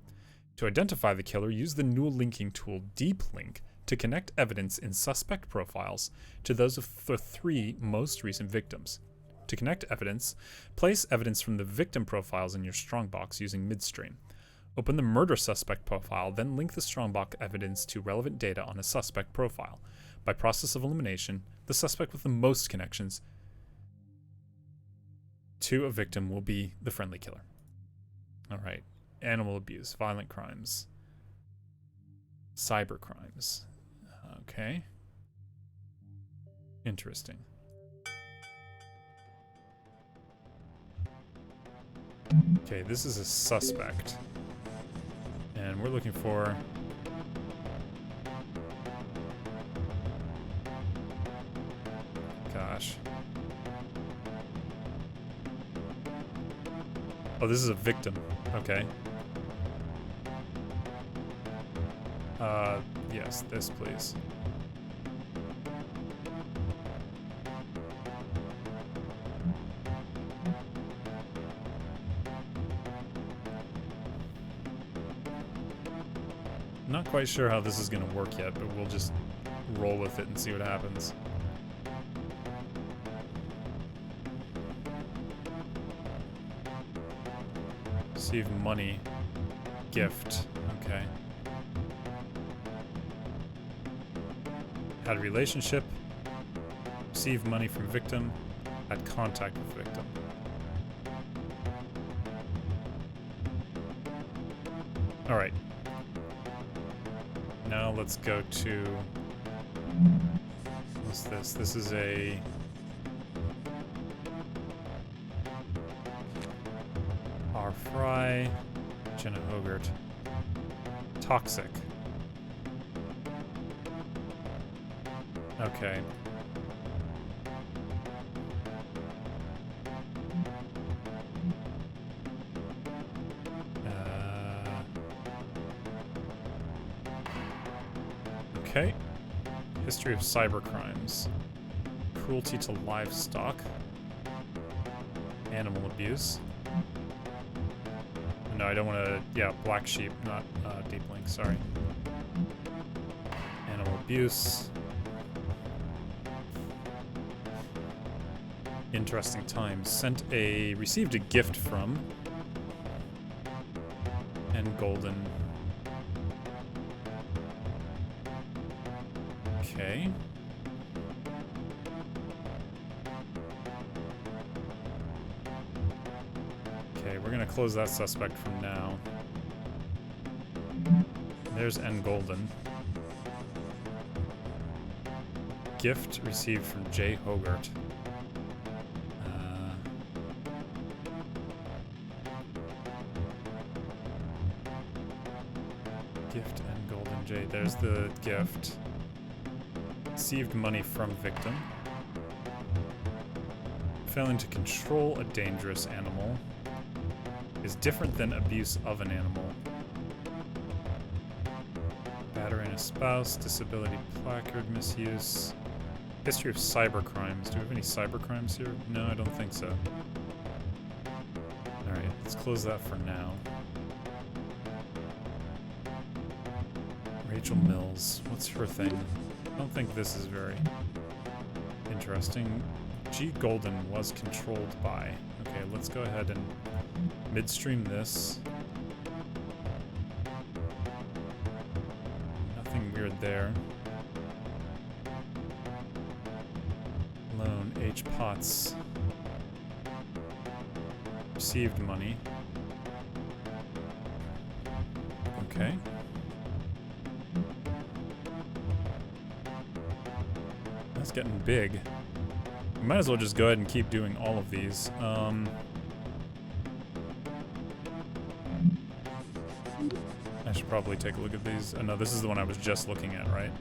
To identify the killer, use the new linking tool Deep Link to connect evidence in suspect profiles to those of the 3 most recent victims. To connect evidence, place evidence from the victim profiles in your strongbox using midstream. Open the murder suspect profile, then link the strongbox evidence to relevant data on a suspect profile. By process of elimination, the suspect with the most connections to a victim will be the friendly killer. Alright. Animal abuse, violent crimes, cyber crimes. Okay. Interesting. Okay, this is a suspect. And we're looking for... Gosh. Oh, this is a victim. Okay. Yes, this please. Not quite sure how this is gonna work yet, but we'll just roll with it and see what happens. Receive money. Gift. Okay. Had a relationship. Receive money from victim. Had contact with victim. Alright. Now let's go to... What's this? This is a... R. Fry. Jenna Hogart. Toxic. Okay. Okay. History of cybercrimes. Cruelty to livestock. Animal abuse. No, I don't want to... Yeah, black sheep, not deep link, sorry. Animal abuse. Interesting times. Received a gift from. And golden. Okay. Okay, we're gonna close that suspect from now. There's N. Golden. Gift received from J. Hogart. Gift N. Golden J. There's the gift. Received money from victim. Failing to control a dangerous animal is different than abuse of an animal. Battering a spouse, disability placard misuse. History of cybercrimes. Do we have any cybercrimes here? No, I don't think so. Alright, let's close that for now. Rachel Mills. What's her thing? I don't think this is very interesting. G. Golden was controlled by. Okay, let's go ahead and midstream this. Nothing weird there. Loan H. Potts. Received money. Okay. That's getting big. We might as well just go ahead and keep doing all of these. I should probably take a look at these. Oh, no, this is the one I was just looking at, right?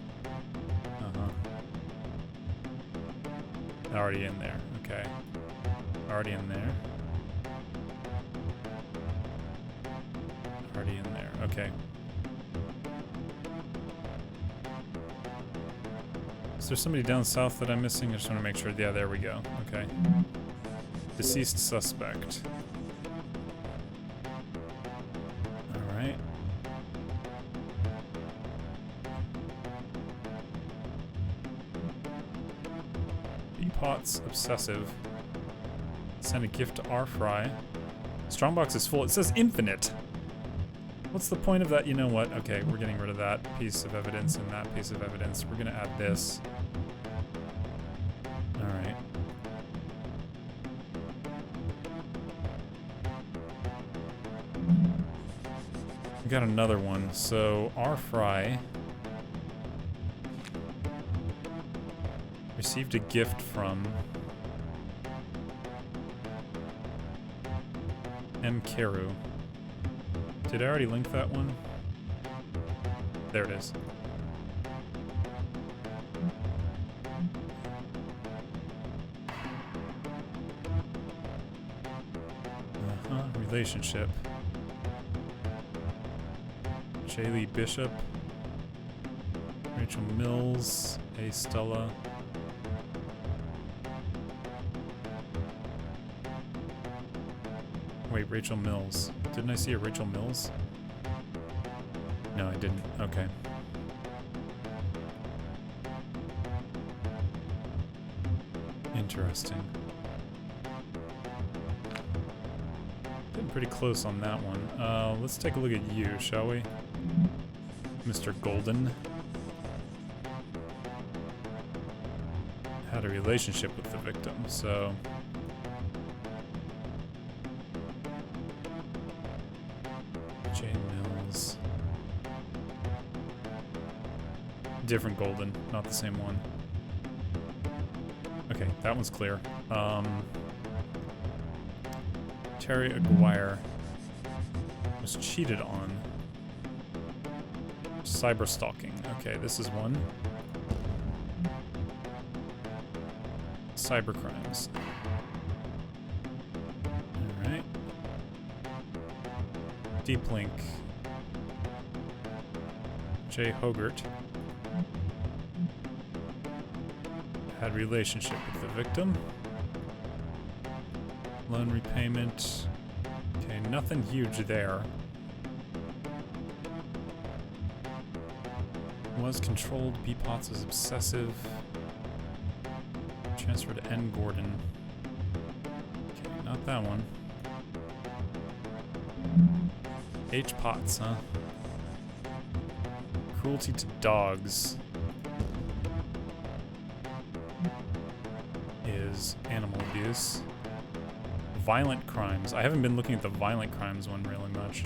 Already in there. Okay. Already in there. Already in there. Okay. Is there somebody down south that I'm missing? I just want to make sure. Yeah, there we go. Okay. Deceased suspect. Alright. Potts, obsessive. Send a gift to R. Fry. Strongbox is full. It says infinite. What's the point of that? You know what? Okay, we're getting rid of that piece of evidence and that piece of evidence. We're gonna add this. Alright. We got another one. So, R. Fry received a gift from M. Carew. Did I already link that one? There it is. Relationship. J. Lee Bishop. Rachel Mills, A. Stella. Wait, Rachel Mills. Didn't I see a Rachel Mills? No, I didn't. Okay. Interesting. Getting pretty close on that one. Let's take a look at you, shall we? Mr. Golden. Had a relationship with the victim, so... Jane Mills. Different Golden, not the same one. Okay, that one's clear. Terry Aguirre was cheated on. Cyber stalking. Okay, this is one. Cyber crimes. Alright. Deep Link. Jay Hogart had relationship with the victim. Loan repayment. Okay, nothing huge there. Was controlled. B. Potts was obsessive. Transfer to N. Gordon. Okay, not that one. H. Potts, huh? Cruelty to dogs is animal abuse. Violent crimes. I haven't been looking at the violent crimes one really much.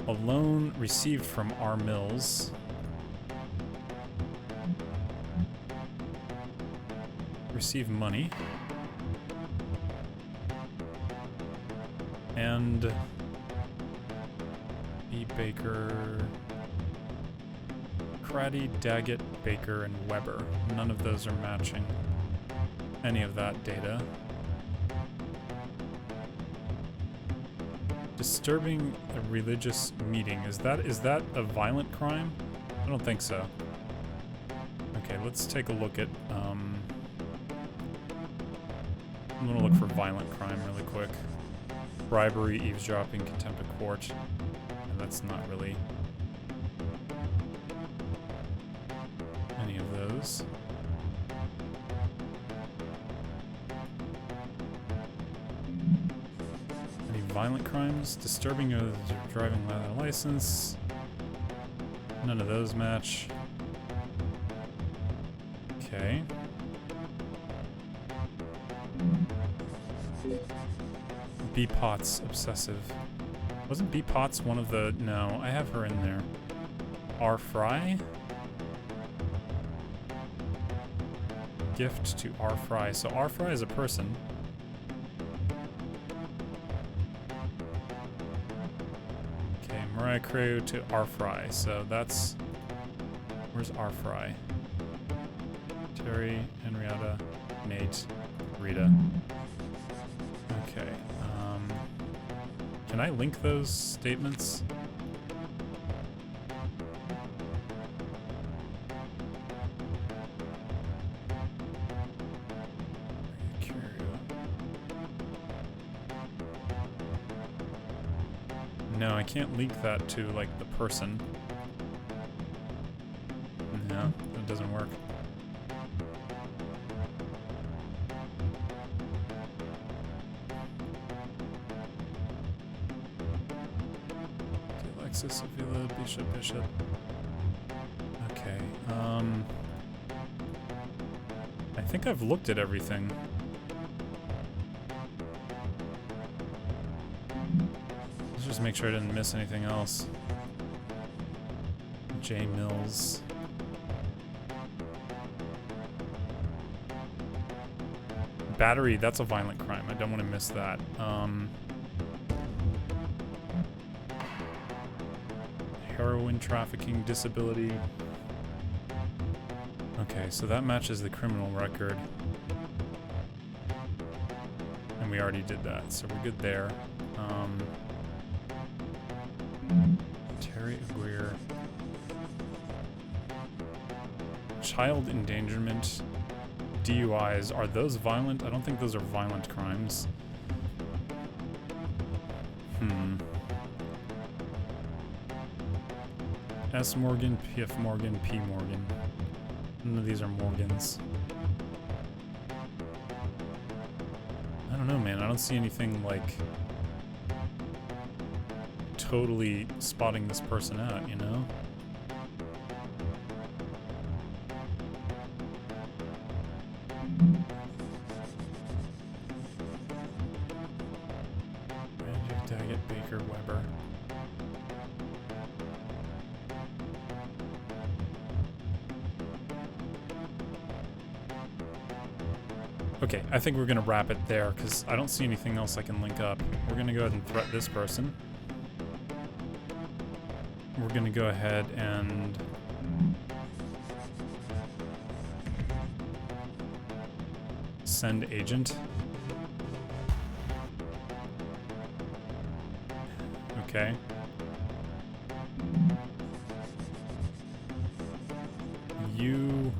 A loan received from R. Mills. Receive money. And B. Baker. Craddy, Daggett, Baker, and Weber. None of those are matching any of that data. Disturbing a religious meeting. Is that a violent crime? I don't think so. Okay, let's take a look at I'm gonna look for violent crime really quick. Bribery, eavesdropping, contempt of court. And that's not really any of those. Any violent crimes? Disturbing of the driving without a license. None of those match. Okay. B. Potts, obsessive. Wasn't B. Potts one of the... No, I have her in there. R. Fry? Gift to R. Fry. So R. Fry is a person. Okay, Mariah Crew to R. Fry. So that's... Where's R. Fry? Terry, Henrietta, Nate, Rita. Okay. Can I link those statements? No, I can't link that to, like, the person. No, that doesn't work. Alexis, Avila, Bishop. Okay, I think I've looked at everything. Let's just make sure I didn't miss anything else. J. Mills. Battery, that's a violent crime. I don't want to miss that. Heroin trafficking, disability. Okay, so that matches the criminal record. And we already did that, so we're good there. Terry Aguirre. Child endangerment, DUIs. Are those violent? I don't think those are violent crimes. S. Morgan, PF Morgan, P. Morgan. None of these are Morgans. I don't know, man. I don't see anything like totally spotting this person out, you know? Magic Daggett, Baker, Weber. Okay, I think we're gonna wrap it there because I don't see anything else I can link up. We're gonna go ahead and threat this person. We're gonna go ahead and send agent. Okay. You...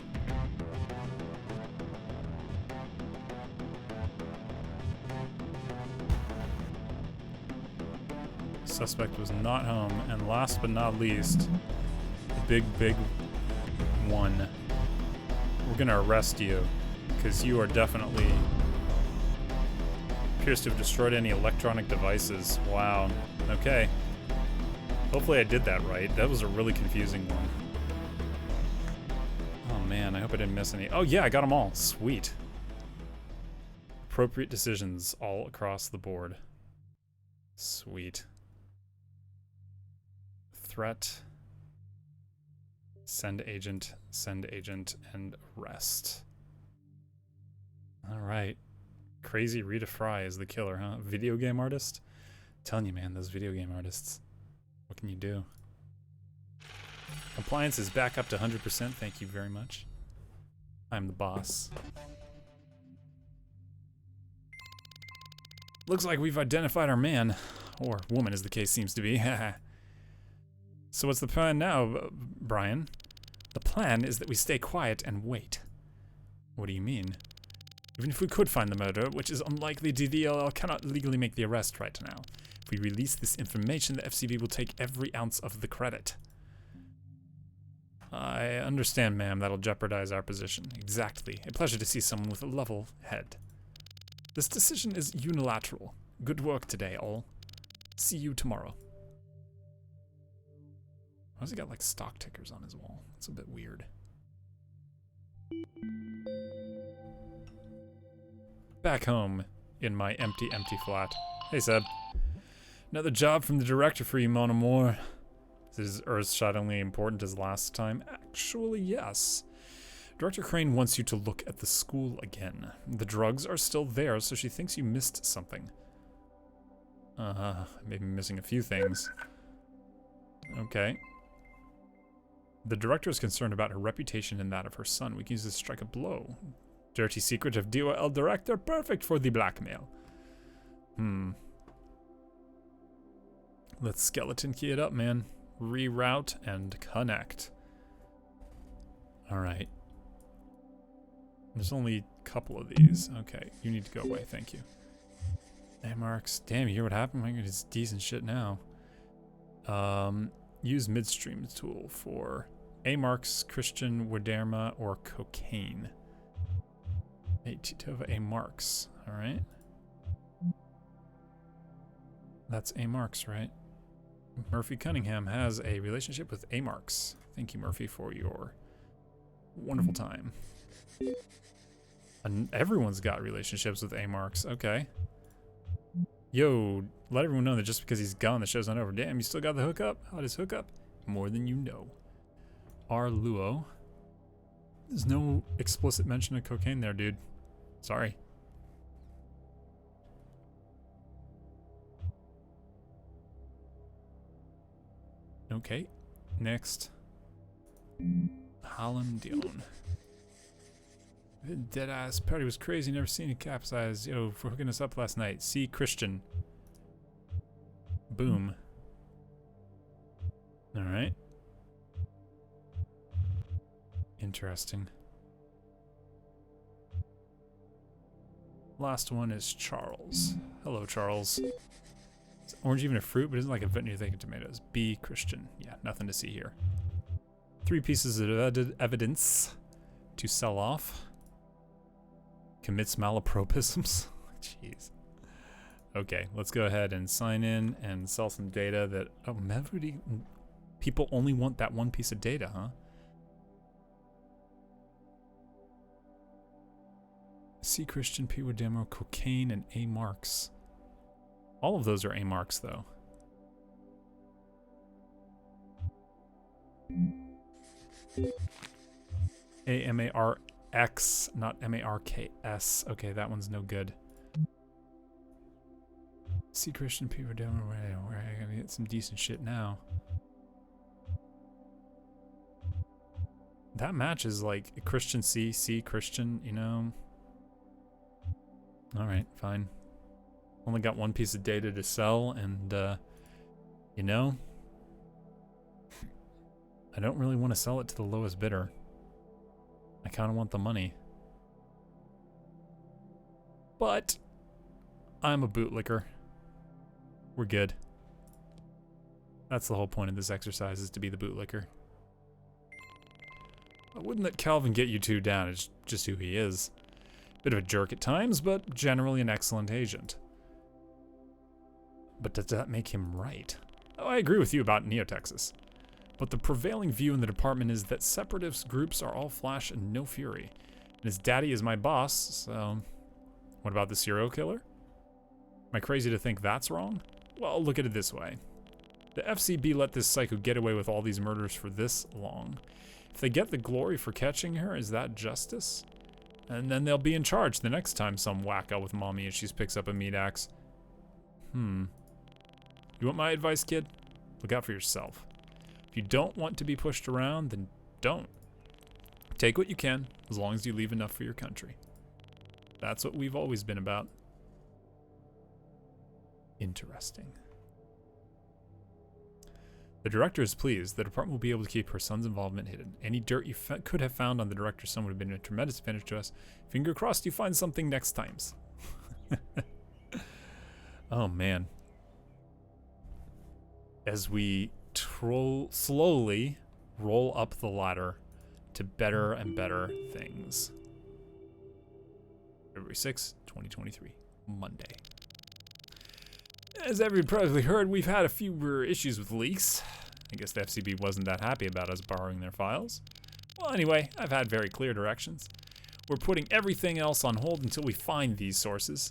Suspect was not home, and last but not least, the big one. We're gonna arrest you, because you are definitely... appears to have destroyed any electronic devices. Wow. Okay. Hopefully I did that right. That was a really confusing one. Oh man, I hope I didn't miss any. Oh yeah, I got them all. Sweet. Appropriate decisions all across the board. Sweet. Threat, send agent, and arrest. Alright. Crazy Rita Fry is the killer, huh? Video game artist? I'm telling you, man, those video game artists. What can you do? Compliance is back up to 100%, thank you very much. I'm the boss. Looks like we've identified our man. Or woman, as the case seems to be. So what's the plan now, Brian? The plan is that we stay quiet and wait. What do you mean? Even if we could find the murderer, which is unlikely, DDLL cannot legally make the arrest right now. If we release this information, the FCB will take every ounce of the credit. I understand, ma'am. That'll jeopardize our position. Exactly. A pleasure to see someone with a level head. This decision is unilateral. Good work today, all. See you tomorrow. Why has he got like stock tickers on his wall? That's a bit weird. Back home in my empty flat. Hey, Seb. Another job from the director for you, mon amour. Is earth-shatteringly important as last time? Actually, yes. Director Crane wants you to look at the school again. The drugs are still there, so she thinks you missed something. Maybe missing a few things. Okay. The director is concerned about her reputation and that of her son. We can use this to strike a blow. Dirty secret of DOL director, perfect for the blackmail. Let's skeleton key it up, man. Reroute and connect. Alright. There's only a couple of these. Okay, you need to go away, thank you. A-marks. Damn, you hear what happened? My God, it's decent shit now. Use midstream tool for A-marks, Christian, Widerma, or cocaine. Hey, Titova A-marks. Alright. That's A-marks, right? Murphy Cunningham has a relationship with A-marks. Thank you, Murphy, for your wonderful time. And everyone's got relationships with A-marks. Okay. Yo, let everyone know that just because he's gone, the show's not over. Damn, you still got the hookup? How does hookup? More than you know. R. Luo. There's no explicit mention of cocaine there, dude. Sorry. Okay. Next. Holland Dion. Deadass party was crazy, never seen it capsize. Yo, for hooking us up last night. See Christian. Boom. Alright. In Interesting. Last one is Charles. Hello, Charles. Is orange even a fruit? But isn't like a veterinary thing of tomatoes. B, Christian. Yeah, nothing to see here. 3 pieces of evidence to sell off. Commits malapropisms. Jeez. Okay, let's go ahead and sign in and sell some data that... Oh, people only want that one piece of data, huh? C, Christian, P, demo, cocaine, and A marks. All of those are A marks, though. A-M-A-R-X, not M-A-R-K-S. Okay, that one's no good. C, Christian, P, demo, where I gotta get some decent shit now. That matches like Christian C, C, Christian, you know. Alright, fine. Only got one piece of data to sell, and, you know, I don't really want to sell it to the lowest bidder. I kind of want the money. But, I'm a bootlicker. We're good. That's the whole point of this exercise, is to be the bootlicker. I wouldn't let Calvin get you two down, it's just who he is. Bit of a jerk at times, but generally an excellent agent. But does that make him right? Oh, I agree with you about Neo-Texas. But the prevailing view in the department is that separatist groups are all flash and no fury. And his daddy is my boss, so... What about the serial killer? Am I crazy to think that's wrong? Well, look at it this way. The FCB let this psycho get away with all these murders for this long. If they get the glory for catching her, is that justice? And then they'll be in charge the next time some wacko with mommy issues picks up a meat axe. You want my advice, kid? Look out for yourself. If you don't want to be pushed around, then don't. Take what you can, as long as you leave enough for your country. That's what we've always been about. Interesting. The director is pleased. The department will be able to keep her son's involvement hidden. Any dirt you could have found on the director's son would have been a tremendous advantage to us. Finger crossed you find something next times. Oh, man. As we slowly roll up the ladder to better and better things. February 6, 2023, Monday. As everyone probably heard, we've had a few issues with leaks. I guess the FCB wasn't that happy about us borrowing their files. Well, anyway, I've had very clear directions. We're putting everything else on hold until we find these sources.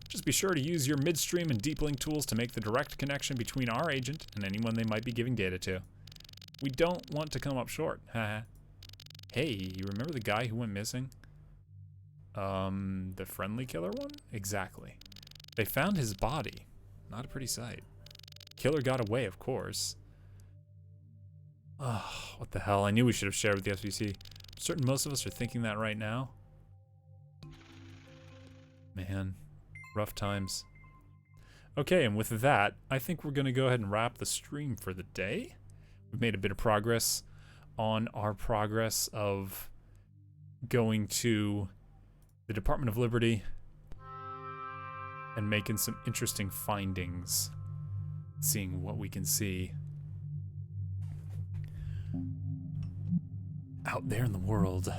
Just be sure to use your midstream and deep link tools to make the direct connection between our agent and anyone they might be giving data to. We don't want to come up short. Haha. Hey, you remember the guy who went missing? The friendly killer one? Exactly. They found his body. Not a pretty sight. Killer got away, of course. Oh, what the hell? I knew we should have shared with the FCC. I'm certain most of us are thinking that right now. Man, rough times. Okay, and with that, I think we're going to go ahead and wrap the stream for the day. We've made a bit of progress on our progress of going to the Department of Liberty and making some interesting findings, seeing what we can see out there in the world.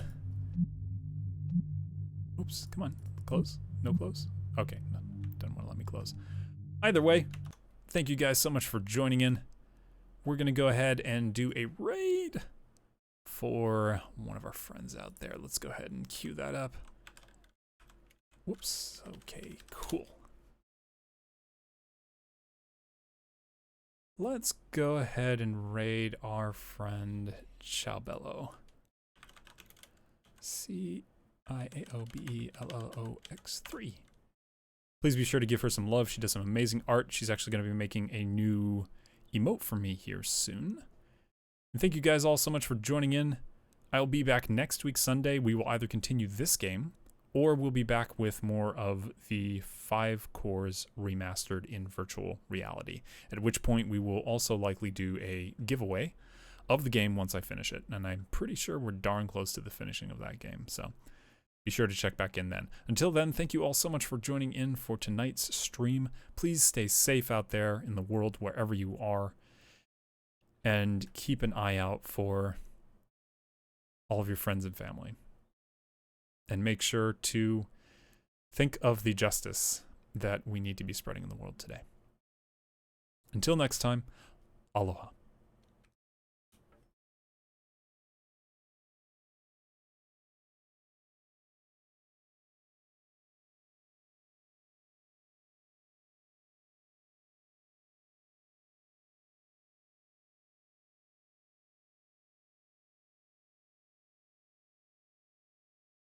Oops, come on, close? No close? Okay, no, don't want to let me close. Either way, thank you guys so much for joining in. We're gonna go ahead and do a raid for one of our friends out there. Let's go ahead and queue that up. Whoops, okay, cool. Let's go ahead and raid our friend Ciaobello. CIAOBELLOX3. Please be sure to give her some love. She does some amazing art. She's actually going to be making a new emote for me here soon. And thank you guys all so much for joining in. I'll be back next week Sunday. We will either continue this game, or we'll be back with more of the 5 cores remastered in virtual reality, at which point we will also likely do a giveaway of the game once I finish it. And I'm pretty sure we're darn close to the finishing of that game. So be sure to check back in then. Until then, thank you all so much for joining in for tonight's stream. Please stay safe out there in the world wherever you are. And keep an eye out for all of your friends and family. And make sure to think of the justice that we need to be spreading in the world today. Until next time, aloha.